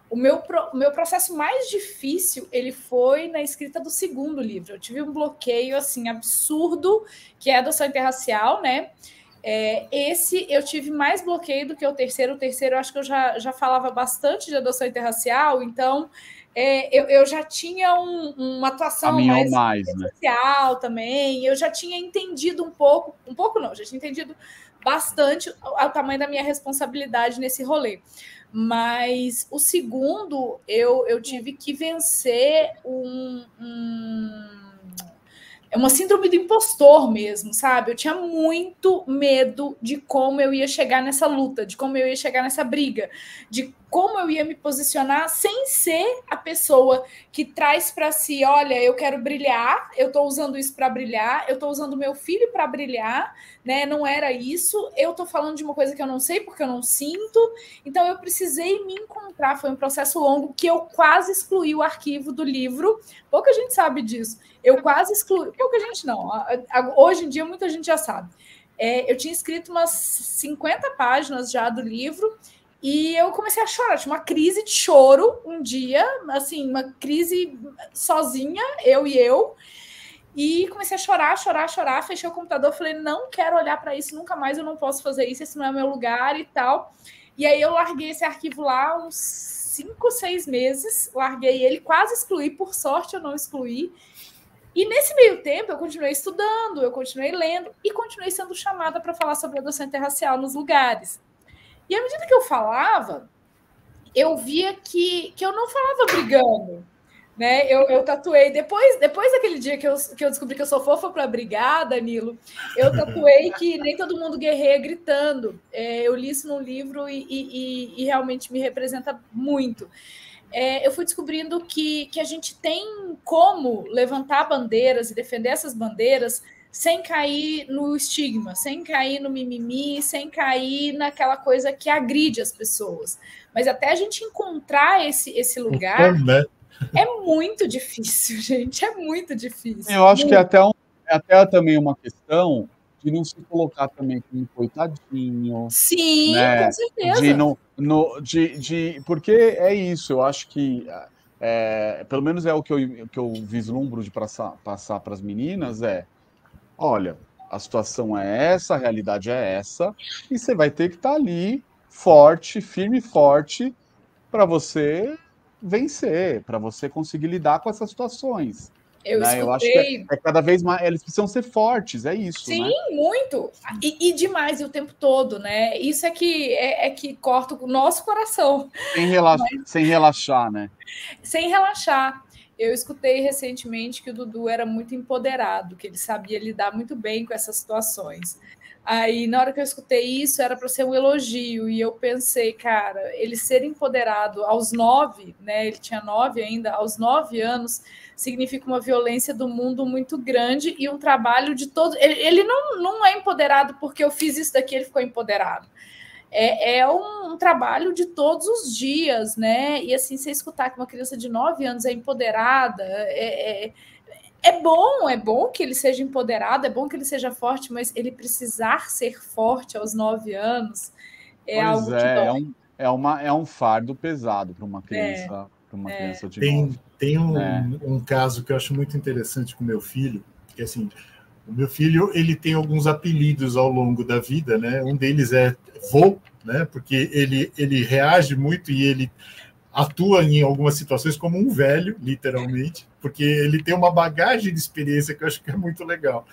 o meu processo mais difícil. Ele foi na escrita do segundo livro. Eu tive um bloqueio assim absurdo, que é a adoção interracial, né? Esse eu tive mais bloqueio do que o terceiro. O terceiro eu acho que eu já falava bastante de adoção interracial, então eu já tinha uma atuação mais social, né? Também. Eu já tinha entendido um pouco não, já tinha entendido bastante o tamanho da minha responsabilidade nesse rolê. Mas o segundo, eu tive que vencer uma síndrome do impostor mesmo, sabe? Eu tinha muito medo de como eu ia chegar nessa luta, de como eu ia chegar nessa briga, de como eu ia me posicionar sem ser a pessoa que traz para si, olha, eu quero brilhar, eu estou usando isso para brilhar, eu estou usando meu filho para brilhar, né? Não era isso, eu estou falando de uma coisa que eu não sei porque eu não sinto, então eu precisei me encontrar. Foi um processo longo que eu quase excluí o arquivo do livro, pouca gente sabe disso. Eu quase excluí, pouca gente não, hoje em dia muita gente já sabe. Eu tinha escrito umas 50 páginas já do livro e eu comecei a chorar, tinha uma crise de choro um dia, assim, uma crise sozinha, eu, e comecei a chorar, fechei o computador, falei, não quero olhar para isso nunca mais, eu não posso fazer isso, esse não é meu lugar e tal. E aí eu larguei esse arquivo lá uns 5, 6 meses, larguei ele, quase excluí, por sorte eu não excluí. E nesse meio tempo eu continuei estudando, eu continuei lendo e continuei sendo chamada para falar sobre adoção interracial nos lugares. E à medida que eu falava, eu via que eu não falava brigando. Né? Eu tatuei, depois daquele dia que eu descobri que eu sou fofa para brigar, Danilo, eu tatuei que nem todo mundo guerreia gritando. Eu li isso num livro e realmente me representa muito. Eu fui descobrindo que a gente tem como levantar bandeiras e defender essas bandeiras sem cair no estigma, sem cair no mimimi, sem cair naquela coisa que agride as pessoas. Mas até a gente encontrar esse lugar... Né? É muito difícil, gente, é muito difícil. Eu acho que é até também uma questão de não se colocar também como coitadinho, Sim, com né? De certeza. não, no, de, porque é isso, eu acho que, pelo menos é o que eu vislumbro de passar para as meninas, olha, a situação é essa, a realidade é essa, e você vai ter que estar ali, forte, firme e forte, para você vencer, para você conseguir lidar com essas situações. Eu Né? Eu acho que escutei. é cada vez mais, eles precisam ser fortes, é isso, Sim, né? muito. E demais, e o tempo todo, né? Isso é que corta o nosso coração. Sem relaxar, né? Sem relaxar. Eu escutei recentemente que o Dudu era muito empoderado, que ele sabia lidar muito bem com essas situações. Aí, na hora que eu escutei isso, era para ser um elogio, e eu pensei, cara, ele ser empoderado aos 9, né? Ele tinha 9 ainda, aos 9 anos, significa uma violência do mundo muito grande e um trabalho de todos. Ele não é empoderado porque eu fiz isso daqui, ele ficou empoderado. É um trabalho de todos os dias, né? E assim, você escutar que uma criança de 9 anos é empoderada, é bom que ele seja empoderado, é bom que ele seja forte, mas ele precisar ser forte aos 9 anos é Pois algo que é, dói. é um fardo pesado para uma criança de 9, Tem né? um caso que eu acho muito interessante com meu filho, que assim, o meu filho ele tem alguns apelidos ao longo da vida, né? Um deles é vô, né? Porque ele reage muito e ele atua em algumas situações como um velho, literalmente, porque ele tem uma bagagem de experiência que eu acho que é muito legal.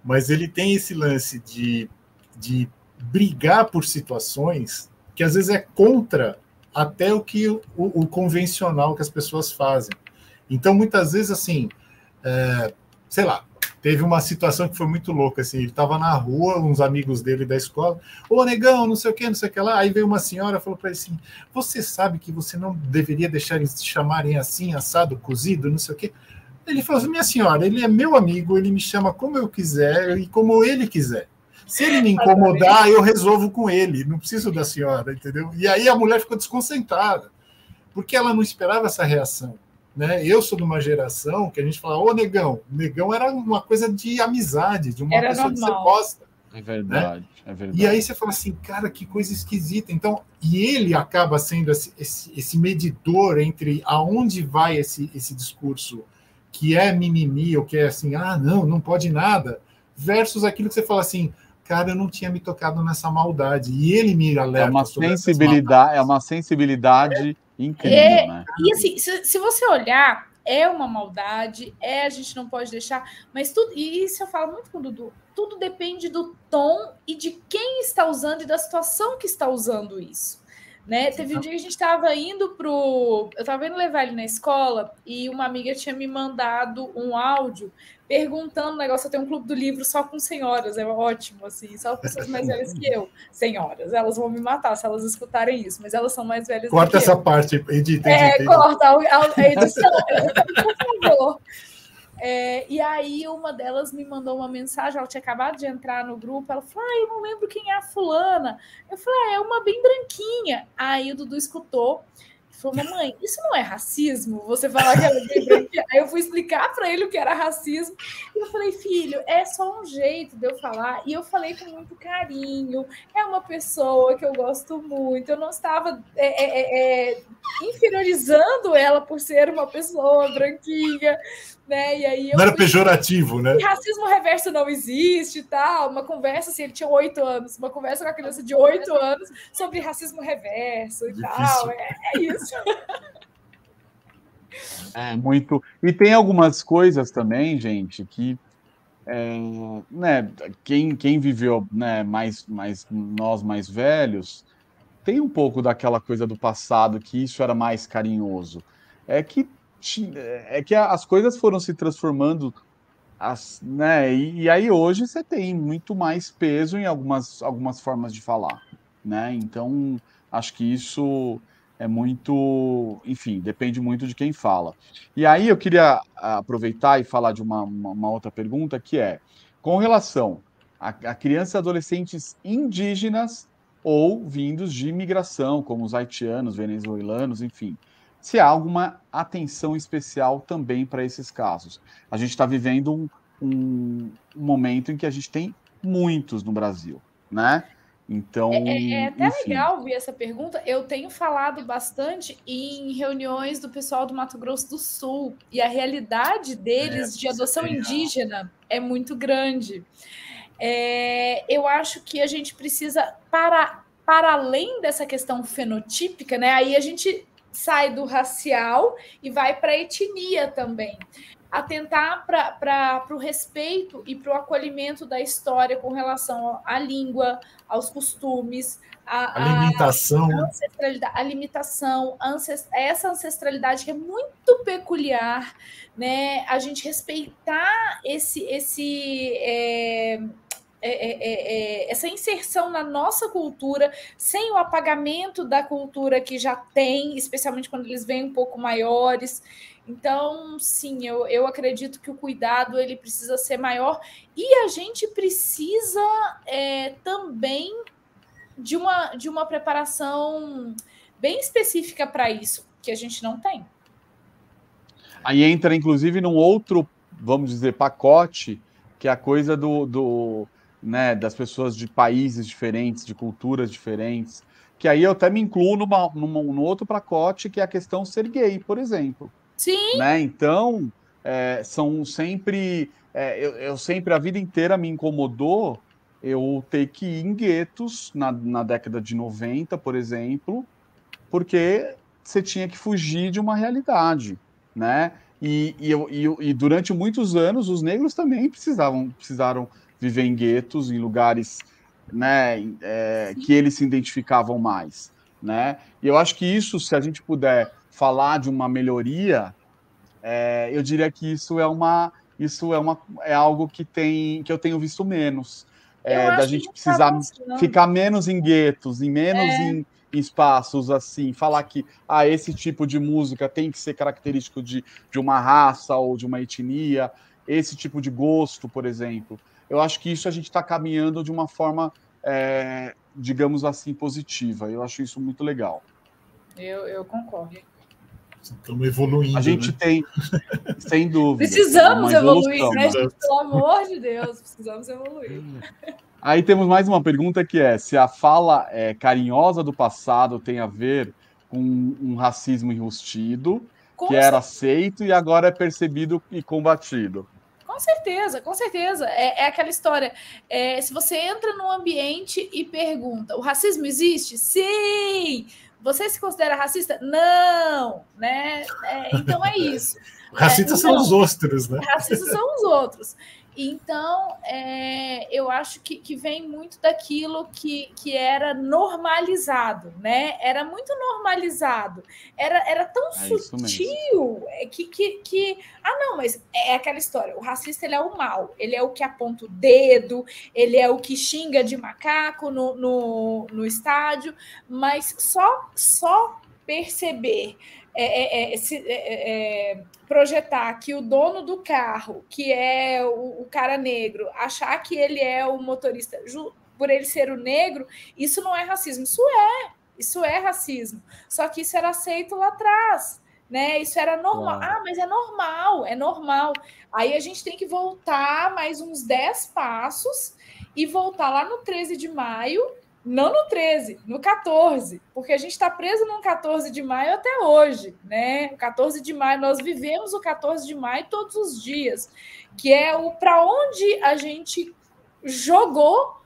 Mas ele tem esse lance de brigar por situações que às vezes é contra até o que o convencional que as pessoas fazem. Então, muitas vezes, assim, sei lá, teve uma situação que foi muito louca, assim, ele estava na rua, uns amigos dele da escola, ô negão, não sei o que lá, aí veio uma senhora e falou para ele assim, você sabe que você não deveria deixar eles te chamarem assim, assado, cozido, não sei o quê? Ele falou assim, minha senhora, ele é meu amigo, ele me chama como eu quiser e como ele quiser. Se ele me incomodar, eu resolvo com ele, não preciso da senhora, entendeu? E aí a mulher ficou desconcentrada, porque ela não esperava essa reação. Né? Eu sou de uma geração que a gente fala, ô negão. Negão era uma coisa de amizade, de uma Era pessoa que você normal. gosta. É verdade, né? é verdade. E aí você fala assim, cara, que coisa esquisita. Então, e ele acaba sendo esse medidor entre aonde vai esse discurso que é mimimi, ou que é assim, não pode nada, versus aquilo que você fala assim, cara, eu não tinha me tocado nessa maldade. E ele me alerta sobre essas maldades. É uma sensibilidade incrível, né? E assim, se você olhar, é uma maldade, a gente não pode deixar, mas tudo, e isso eu falo muito com o Dudu, tudo depende do tom e de quem está usando e da situação que está usando isso. Né? Teve um dia que a gente estava indo eu estava indo levar ele na escola e uma amiga tinha me mandado um áudio perguntando um negócio. Eu tenho um clube do livro só com senhoras, é ótimo, assim, só pessoas mais velhas que eu. Senhoras, elas vão me matar se elas escutarem isso, mas elas são mais velhas Corta do que essa eu. parte, edita. Corta a edição, por favor. E aí uma delas me mandou uma mensagem, ela tinha acabado de entrar no grupo, ela falou, eu não lembro quem é a fulana. Eu falei, é uma bem branquinha. Aí o Dudu escutou e falou, mamãe, isso não é racismo? Você falar que ela é bem branquinha? Aí eu fui explicar para ele o que era racismo. E eu falei, filho, é só um jeito de eu falar. E eu falei com muito carinho, é uma pessoa que eu gosto muito, eu não estava inferiorizando ela por ser uma pessoa branquinha, né? E aí não era pejorativo, né? E racismo reverso não existe, tal. Uma conversa, assim, ele tinha 8 anos, uma conversa com a criança de 8 anos sobre racismo reverso e tal. É isso. É muito. E tem algumas coisas também, gente, que né, quem viveu, né, nós mais velhos, tem um pouco daquela coisa do passado que isso era mais carinhoso. É que, é que as coisas foram se transformando, né? E aí hoje você tem muito mais peso em algumas formas de falar, né? Então, acho que isso é muito, enfim, depende muito de quem fala. E aí eu queria aproveitar e falar de uma outra pergunta, que é, com relação a crianças e adolescentes indígenas ou vindos de imigração, como os haitianos, venezuelanos, enfim. se há alguma atenção especial também para esses casos. A gente está vivendo um momento em que a gente tem muitos no Brasil, né? Então, É até enfim. legal ouvir essa pergunta. Eu tenho falado bastante em reuniões do pessoal do Mato Grosso do Sul, e a realidade deles de adoção indígena é muito grande. Eu acho que a gente precisa, para além dessa questão fenotípica, né? Aí a gente sai do racial e vai para a etnia também. Atentar para o respeito e para o acolhimento da história com relação à língua, aos costumes, alimentação, a limitação, essa ancestralidade que é muito peculiar, né? A gente respeitar essa inserção na nossa cultura, sem o apagamento da cultura que já tem, especialmente quando eles vêm um pouco maiores. Então, sim, eu acredito que o cuidado ele precisa ser maior, e a gente precisa também de uma preparação bem específica para isso, que a gente não tem. Aí entra, inclusive, num outro, vamos dizer, pacote, que é a coisa né, das pessoas de países diferentes, de culturas diferentes, que aí eu até me incluo num outro pacote, que é a questão ser gay, por exemplo. Sim. Né? Então, são sempre... eu sempre, a vida inteira, me incomodou eu ter que ir em guetos, na década de 90, por exemplo, porque você tinha que fugir de uma realidade, né? E durante muitos anos, os negros também precisaram viver em guetos, em lugares, né, que eles se identificavam mais, né? E eu acho que isso, se a gente puder falar de uma melhoria, eu diria que isso é algo que eu tenho visto menos, da gente precisar ficar menos em guetos, menos em espaços assim, falar que esse tipo de música tem que ser característico de uma raça ou de uma etnia, esse tipo de gosto, por exemplo. Eu acho que isso a gente está caminhando de uma forma, digamos assim, positiva. Eu acho isso muito legal. Eu concordo. Estamos evoluindo. A gente tem, sem dúvida. Precisamos evoluir, né, gente? Pelo amor de Deus, precisamos evoluir. Aí temos mais uma pergunta que é se a fala carinhosa do passado tem a ver com um racismo enrustido, que era aceito e agora é percebido e combatido. Com certeza, com certeza. É aquela história. Se você entra num ambiente e pergunta, o racismo existe? Sim! Você se considera racista? Não! Né? Então é isso. Racistas são os outros, né? Racistas são os outros. Então, eu acho que vem muito daquilo que era normalizado, né? Era muito normalizado. Era tão sutil que... não, mas é aquela história. O racista, ele é o mal. Ele é o que aponta o dedo, ele é o que xinga de macaco no estádio. Mas só perceber... projetar que o dono do carro, que é o cara negro, achar que ele é o motorista por ele ser o negro, isso não é racismo. Isso é racismo. Só que isso era aceito lá atrás, né? Isso era normal. Claro. Mas é normal. Aí a gente tem que voltar mais uns 10 passos e voltar lá no 13 de maio, não no 13, no 14, porque a gente está preso no 14 de maio até hoje, né? O 14 de maio, nós vivemos o 14 de maio todos os dias, que é o para onde a gente jogou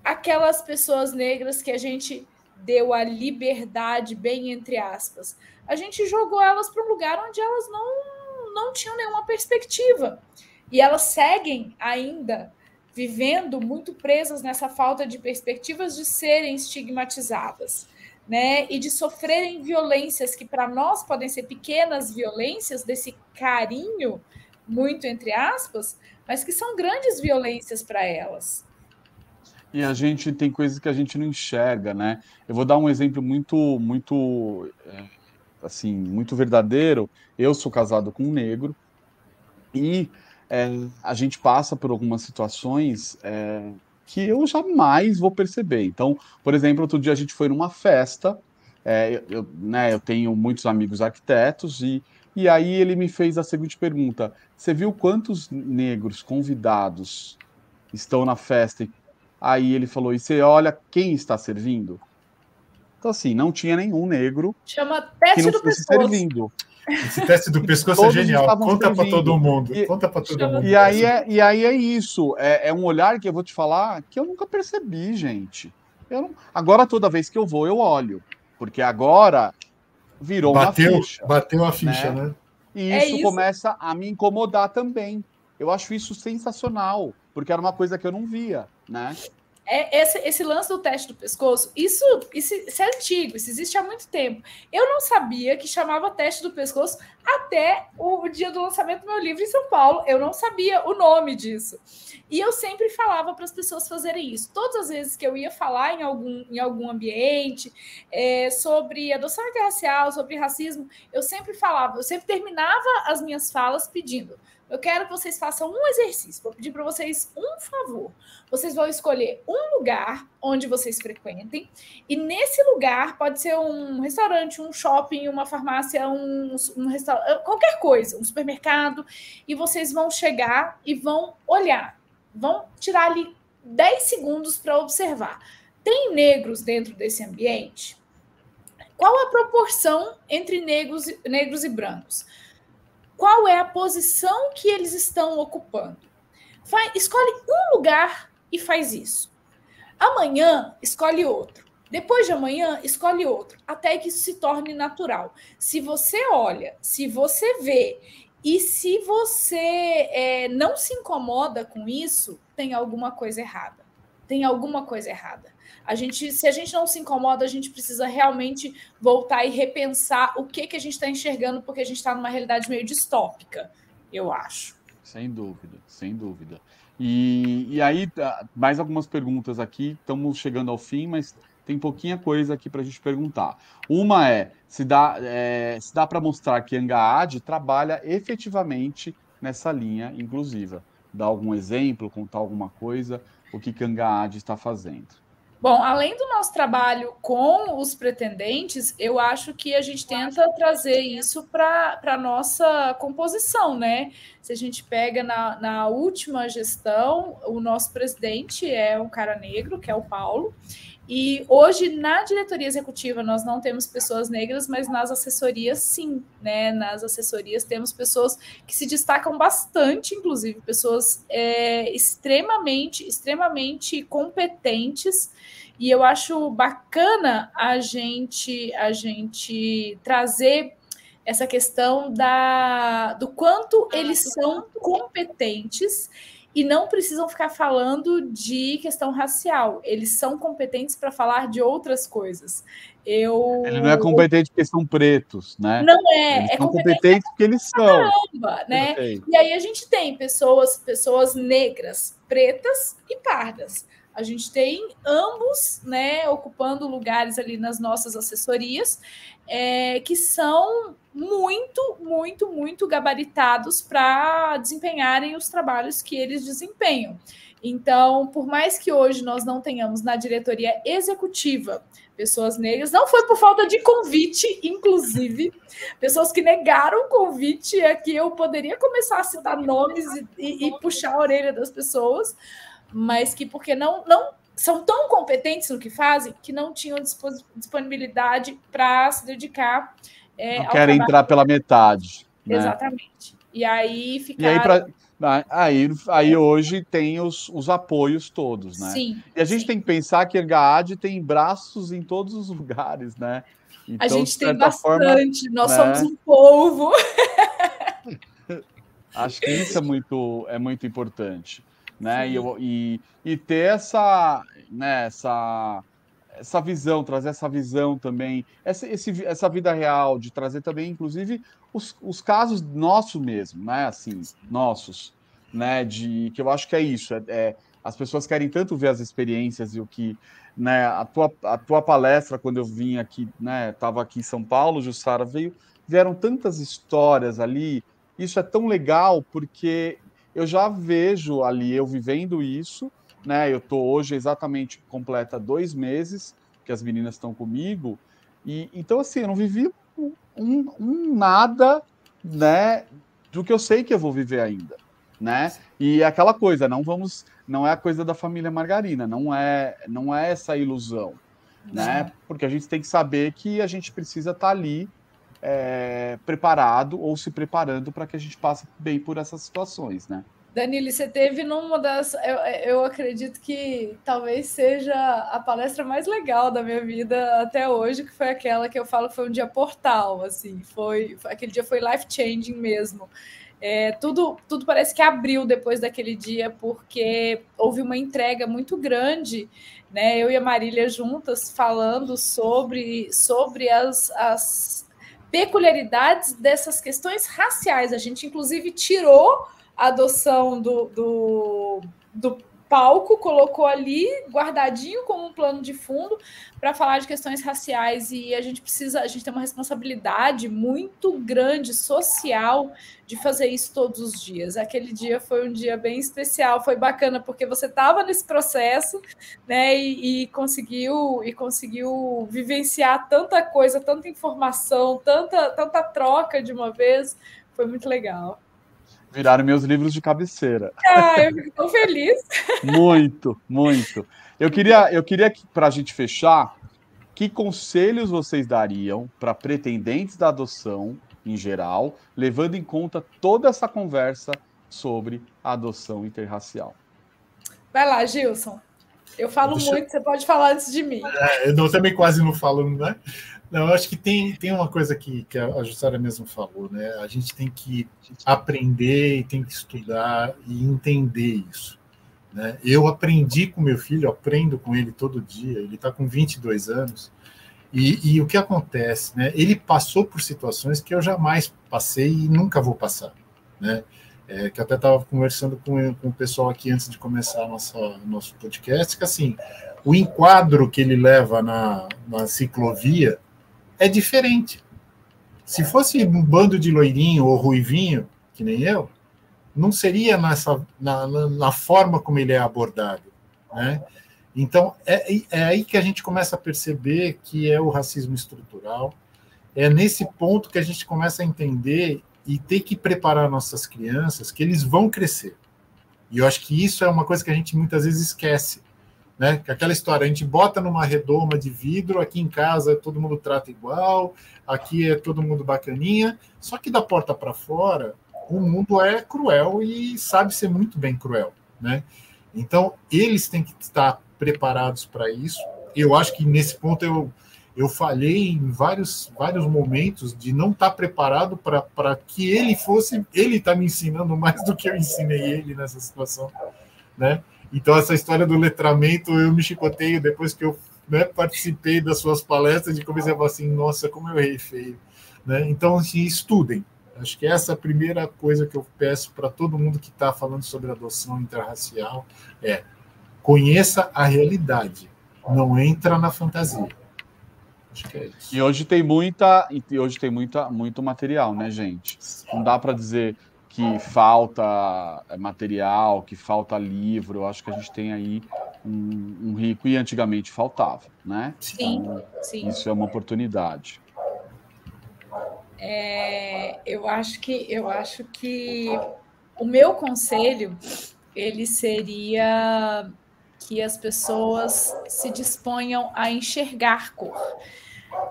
aquelas pessoas negras que a gente deu a liberdade, bem entre aspas. A gente jogou elas para um lugar onde elas não tinham nenhuma perspectiva. E elas seguem ainda vivendo muito presas nessa falta de perspectivas de serem estigmatizadas, né? E de sofrerem violências que para nós podem ser pequenas violências desse carinho, muito entre aspas, mas que são grandes violências para elas. E a gente tem coisas que a gente não enxerga, né? Eu vou dar um exemplo muito verdadeiro. Eu sou casado com um negro e a gente passa por algumas situações que eu jamais vou perceber. Então, por exemplo, outro dia a gente foi numa festa eu tenho muitos amigos arquitetos e aí ele me fez a seguinte pergunta: você viu quantos negros convidados estão na festa? Aí ele falou: e você olha quem está servindo? Então, assim, não tinha nenhum negro Chama que teste não do fosse pescoço. servindo. Esse teste do pescoço é Todos genial. estavam Conta para servindo. todo mundo. E, Conta para todo mundo. e aí é isso. É um olhar que eu vou te falar que eu nunca percebi, gente. Agora, toda vez que eu vou, eu olho. Porque agora virou uma ficha. Bateu a ficha, né? E isso começa a me incomodar também. Eu acho isso sensacional, porque era uma coisa que eu não via, né? Esse lance do teste do pescoço, isso é antigo, isso existe há muito tempo. Eu não sabia que chamava teste do pescoço até o dia do lançamento do meu livro em São Paulo. Eu não sabia o nome disso. E eu sempre falava para as pessoas fazerem isso. Todas as vezes que eu ia falar em algum ambiente sobre adoção interracial, sobre racismo, eu sempre terminava as minhas falas pedindo: eu quero que vocês façam um exercício. Vou pedir para vocês um favor. Vocês vão escolher um lugar onde vocês frequentem, e nesse lugar pode ser um restaurante, um shopping, uma farmácia, um restaurante, qualquer coisa, um supermercado, e vocês vão chegar e vão olhar. Vão tirar ali 10 segundos para observar. Tem negros dentro desse ambiente? Qual a proporção entre negros e brancos? Qual é a posição que eles estão ocupando? Escolhe um lugar e faz isso. Amanhã, escolhe outro. Depois de amanhã, escolhe outro. Até que isso se torne natural. Se você olha, se você vê e se você não se incomoda com isso, tem alguma coisa errada. Tem alguma coisa errada. Se a gente não se incomoda, a gente precisa realmente voltar e repensar o que a gente está enxergando, porque a gente está numa realidade meio distópica, eu acho. Sem dúvida, sem dúvida. E aí, mais algumas perguntas aqui, estamos chegando ao fim, mas tem pouquinha coisa aqui para a gente perguntar. Uma se dá para mostrar que Angaad trabalha efetivamente nessa linha inclusiva. Dar algum exemplo, contar alguma coisa, o que Angaad está fazendo. Bom, além do nosso trabalho com os pretendentes, eu acho que a gente tenta trazer isso para a nossa composição, né? Se a gente pega na última gestão, o nosso presidente é um cara negro, que é o Paulo, e hoje na diretoria executiva nós não temos pessoas negras, mas nas assessorias sim, né? Nas assessorias temos pessoas que se destacam bastante, inclusive pessoas extremamente competentes, e eu acho bacana a gente trazer essa questão do quanto eles são competentes e não precisam ficar falando de questão racial. Eles são competentes para falar de outras coisas. Ele não é competente porque são pretos, né? Não é. Eles são competentes porque eles são. Caramba, né? E aí a gente tem pessoas negras, pretas e pardas. A gente tem ambos, né, ocupando lugares ali nas nossas assessorias, que são muito gabaritados para desempenharem os trabalhos que eles desempenham. Então, por mais que hoje nós não tenhamos na diretoria executiva pessoas negras, não foi por falta de convite, inclusive, pessoas que negaram o convite, que eu poderia começar a citar nomes e puxar a orelha das pessoas, mas que porque não são tão competentes no que fazem que não tinham disponibilidade para se dedicar não querem entrar pela metade. Né? Exatamente. E aí ficaram... Aí hoje tem os apoios todos, né? Sim, e a gente tem que pensar que a Angaad tem braços em todos os lugares, né? Então, a gente tem bastante, nós somos um povo. Acho que isso é muito importante, né? E ter essa visão, trazer essa visão também, essa vida real, de trazer também, inclusive, os casos nossos mesmo, né? Assim, nossos, né? Que eu acho que é isso. As pessoas querem tanto ver as experiências e o que, né? A tua palestra, quando eu vim aqui, né? Estava aqui em São Paulo, Jussara, vieram tantas histórias ali. Isso é tão legal porque eu já vejo ali eu vivendo isso, né? Eu estou hoje exatamente completa 2 meses que as meninas estão comigo Então, assim, eu não vivi nada, né, do que eu sei que eu vou viver ainda, né? E aquela coisa, não é a coisa da família Margarina, não é essa ilusão, né? Porque a gente tem que saber que a gente precisa estar ali preparado ou se preparando para que a gente passe bem por essas situações, né? Danilo, você teve numa das. Eu acredito que talvez seja a palestra mais legal da minha vida até hoje, que foi aquela que eu falo que foi um dia portal, assim, aquele dia foi life-changing mesmo. Tudo parece que abriu depois daquele dia, porque houve uma entrega muito grande, né? Eu e a Marília juntas falando sobre as peculiaridades dessas questões raciais. A gente, inclusive, tirou a adoção do palco, colocou ali guardadinho como um plano de fundo para falar de questões raciais, e a gente tem uma responsabilidade muito grande social de fazer isso todos os dias. Aquele dia foi um dia bem especial, foi bacana porque você estava nesse processo, né, e conseguiu vivenciar tanta coisa, tanta informação, tanta troca de uma vez, foi muito legal. Viraram meus livros de cabeceira. Eu fico tão feliz. Muito, muito. Eu queria que, para a gente fechar, que conselhos vocês dariam para pretendentes da adoção, em geral, levando em conta toda essa conversa sobre a adoção interracial? Vai lá, Gilson. Eu falo muito, você pode falar antes de mim. Eu também quase não falo, né? Não, eu acho que tem uma coisa que a Jussara mesmo falou, né? A gente tem que aprender e tem que estudar e entender isso, né? Eu aprendi com meu filho, aprendo com ele todo dia, ele está com 22 anos, e o que acontece, né? Ele passou por situações que eu jamais passei e nunca vou passar, né? Que eu até estava conversando com o pessoal aqui antes de começar nosso podcast, que assim, o enquadro que ele leva na ciclovia é diferente. Se fosse um bando de loirinho ou ruivinho, que nem eu, não seria na forma como ele é abordado, né? Então, é aí que a gente começa a perceber que é o racismo estrutural, é nesse ponto que a gente começa a entender e ter que preparar nossas crianças, que eles vão crescer. E eu acho que isso é uma coisa que a gente muitas vezes esquece, né? Que aquela história, a gente bota numa redoma de vidro, aqui em casa todo mundo trata igual, aqui é todo mundo bacaninha, só que da porta para fora, o mundo é cruel e sabe ser muito bem cruel, né? Então, eles têm que estar preparados para isso. Eu acho que nesse ponto eu falhei em vários momentos de não estar preparado para que ele está me ensinando mais do que eu ensinei ele nessa situação, né? Então, essa história do letramento, eu me chicoteio depois que eu, né, participei das suas palestras e comecei a falar assim, nossa, como eu errei feio, né? Então, assim, estudem. Acho que essa é a primeira coisa que eu peço para todo mundo que está falando sobre adoção interracial, conheça a realidade, não entra na fantasia. Acho que é isso. E hoje tem muito material, né, gente? Não dá para dizer que falta material, que falta livro. Eu acho que a gente tem aí um rico, e antigamente faltava, né? Sim, então, sim. Isso é uma oportunidade. Eu acho que o meu conselho ele seria que as pessoas se disponham a enxergar cor,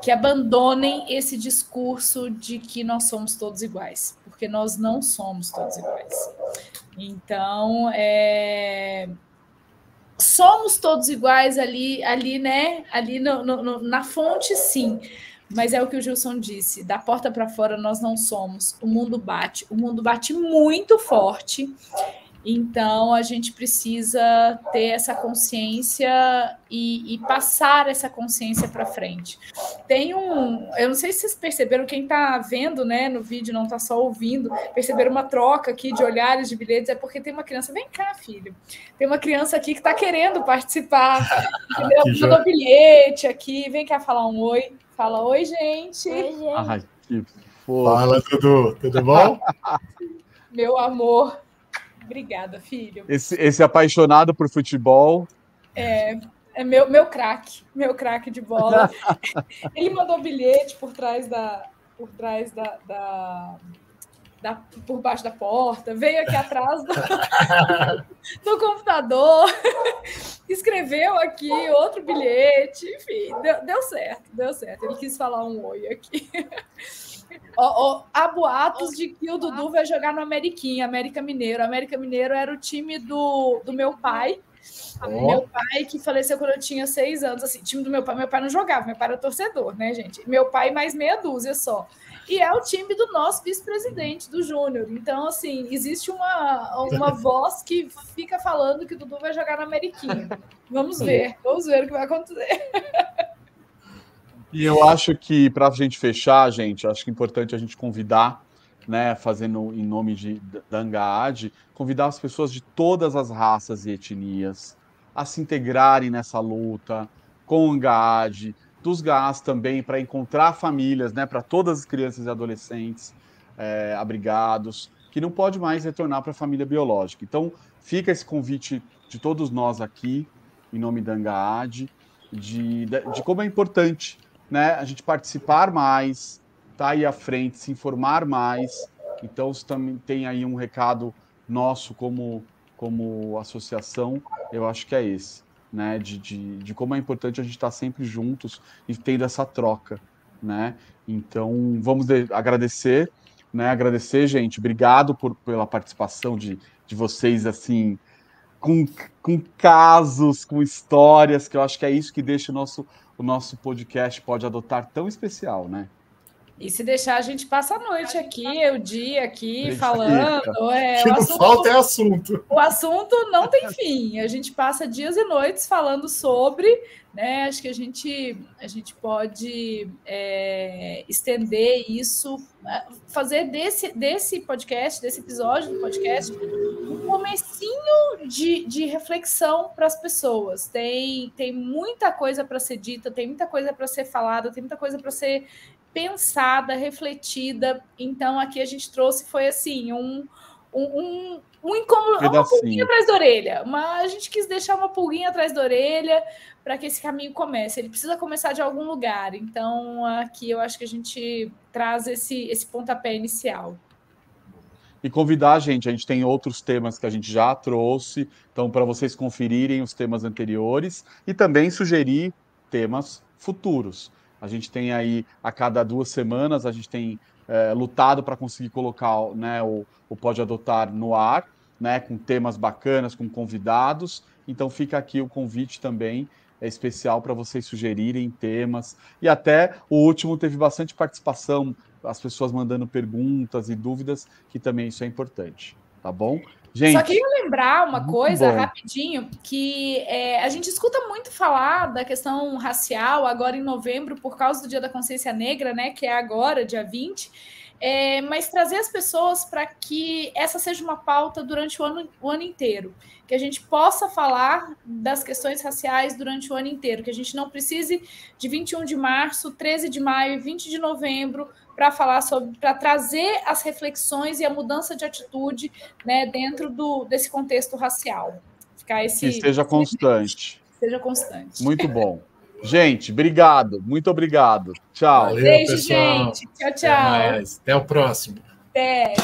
que abandonem esse discurso de que nós somos todos iguais, porque nós não somos todos iguais. Então, somos todos iguais ali, né? Ali na fonte, sim. Mas é o que o Gilson disse, da porta para fora nós não somos. O mundo bate muito forte. Então, a gente precisa ter essa consciência e passar essa consciência para frente. Eu não sei se vocês perceberam, quem está vendo, né, no vídeo, não está só ouvindo, perceberam uma troca aqui de olhares, de bilhetes, é porque tem uma criança, vem cá, filho, tem uma criança aqui que está querendo participar, entendeu? Mandou bilhete aqui, vem cá falar um oi. Fala, oi, gente. Oi, gente. Ai, que fofo. Fala, Dudu. Tudo bom? Meu amor. Obrigada, filho. Esse apaixonado por futebol. É meu craque de bola. Ele mandou bilhete por baixo da porta, veio aqui atrás do computador, escreveu aqui outro bilhete, enfim, deu certo. Ele quis falar um oi aqui. Há boatos de que o Dudu vai jogar no América Mineiro. América Mineiro era o time do meu pai. Meu pai, que faleceu quando eu tinha 6 anos, assim, time do meu pai não jogava, meu pai era torcedor, né, gente? Meu pai mais meia dúzia só. E é o time do nosso vice-presidente, do Júnior. Então, assim, existe uma voz que fica falando que o Dudu vai jogar no Ameriquinha. Vamos ver o que vai acontecer. E eu acho que, para a gente fechar, gente, acho que é importante a gente convidar, né, fazendo em nome da Angaad, convidar as pessoas de todas as raças e etnias a se integrarem nessa luta com o Angaad, dos GAs também, para encontrar famílias, né, para todas as crianças e adolescentes abrigados, que não pode mais retornar para a família biológica. Então, fica esse convite de todos nós aqui, em nome da Angaad, de como é importante, né, a gente participar mais, estar aí à frente, se informar mais. Então, se também tem aí um recado nosso como associação, eu acho que é esse, né? De como é importante a gente estar sempre juntos e tendo essa troca, né? Então, vamos agradecer, né? Agradecer, gente. Obrigado pela participação de vocês, assim, com casos, com histórias, que eu acho que é isso que deixa o nosso podcast Pode Adotar tão especial, né? E se deixar, a gente passa a noite aqui, o dia aqui, falando. O que não falta é assunto. O assunto não tem fim. A gente passa dias e noites falando sobre, né? Acho que a gente pode estender isso, fazer desse podcast, desse episódio do podcast, um comecinho de reflexão para as pessoas. Tem muita coisa para ser dita, tem muita coisa para ser falada, tem muita coisa para ser pensada, refletida. Então, aqui a gente trouxe, foi assim, um incômodo, uma pulguinha atrás da orelha. A gente quis deixar uma pulguinha atrás da orelha para que esse caminho comece. Ele precisa começar de algum lugar. Então, aqui eu acho que a gente traz esse pontapé inicial. E convidar a gente tem outros temas que a gente já trouxe, então, para vocês conferirem os temas anteriores e também sugerir temas futuros. A gente tem aí, a cada 2 semanas, a gente tem lutado para conseguir colocar, né, o Pode Adotar no ar, né, com temas bacanas, com convidados. Então fica aqui o convite também especial para vocês sugerirem temas. E até o último teve bastante participação, as pessoas mandando perguntas e dúvidas, que também isso é importante, tá bom? Gente, só queria lembrar uma coisa rapidinho, que a gente escuta muito falar da questão racial agora em novembro, por causa do Dia da Consciência Negra, né, que é agora, dia 20, mas trazer as pessoas para que essa seja uma pauta durante o ano inteiro, que a gente possa falar das questões raciais durante o ano inteiro, que a gente não precise de 21 de março, 13 de maio e 20 de novembro para falar para trazer as reflexões e a mudança de atitude, né, dentro desse contexto racial. Que seja constante. Seja constante. Muito bom. Gente, obrigado. Muito obrigado. Tchau. Valeu, beijo, pessoal. gente. Tchau, tchau. Até o próximo. Até.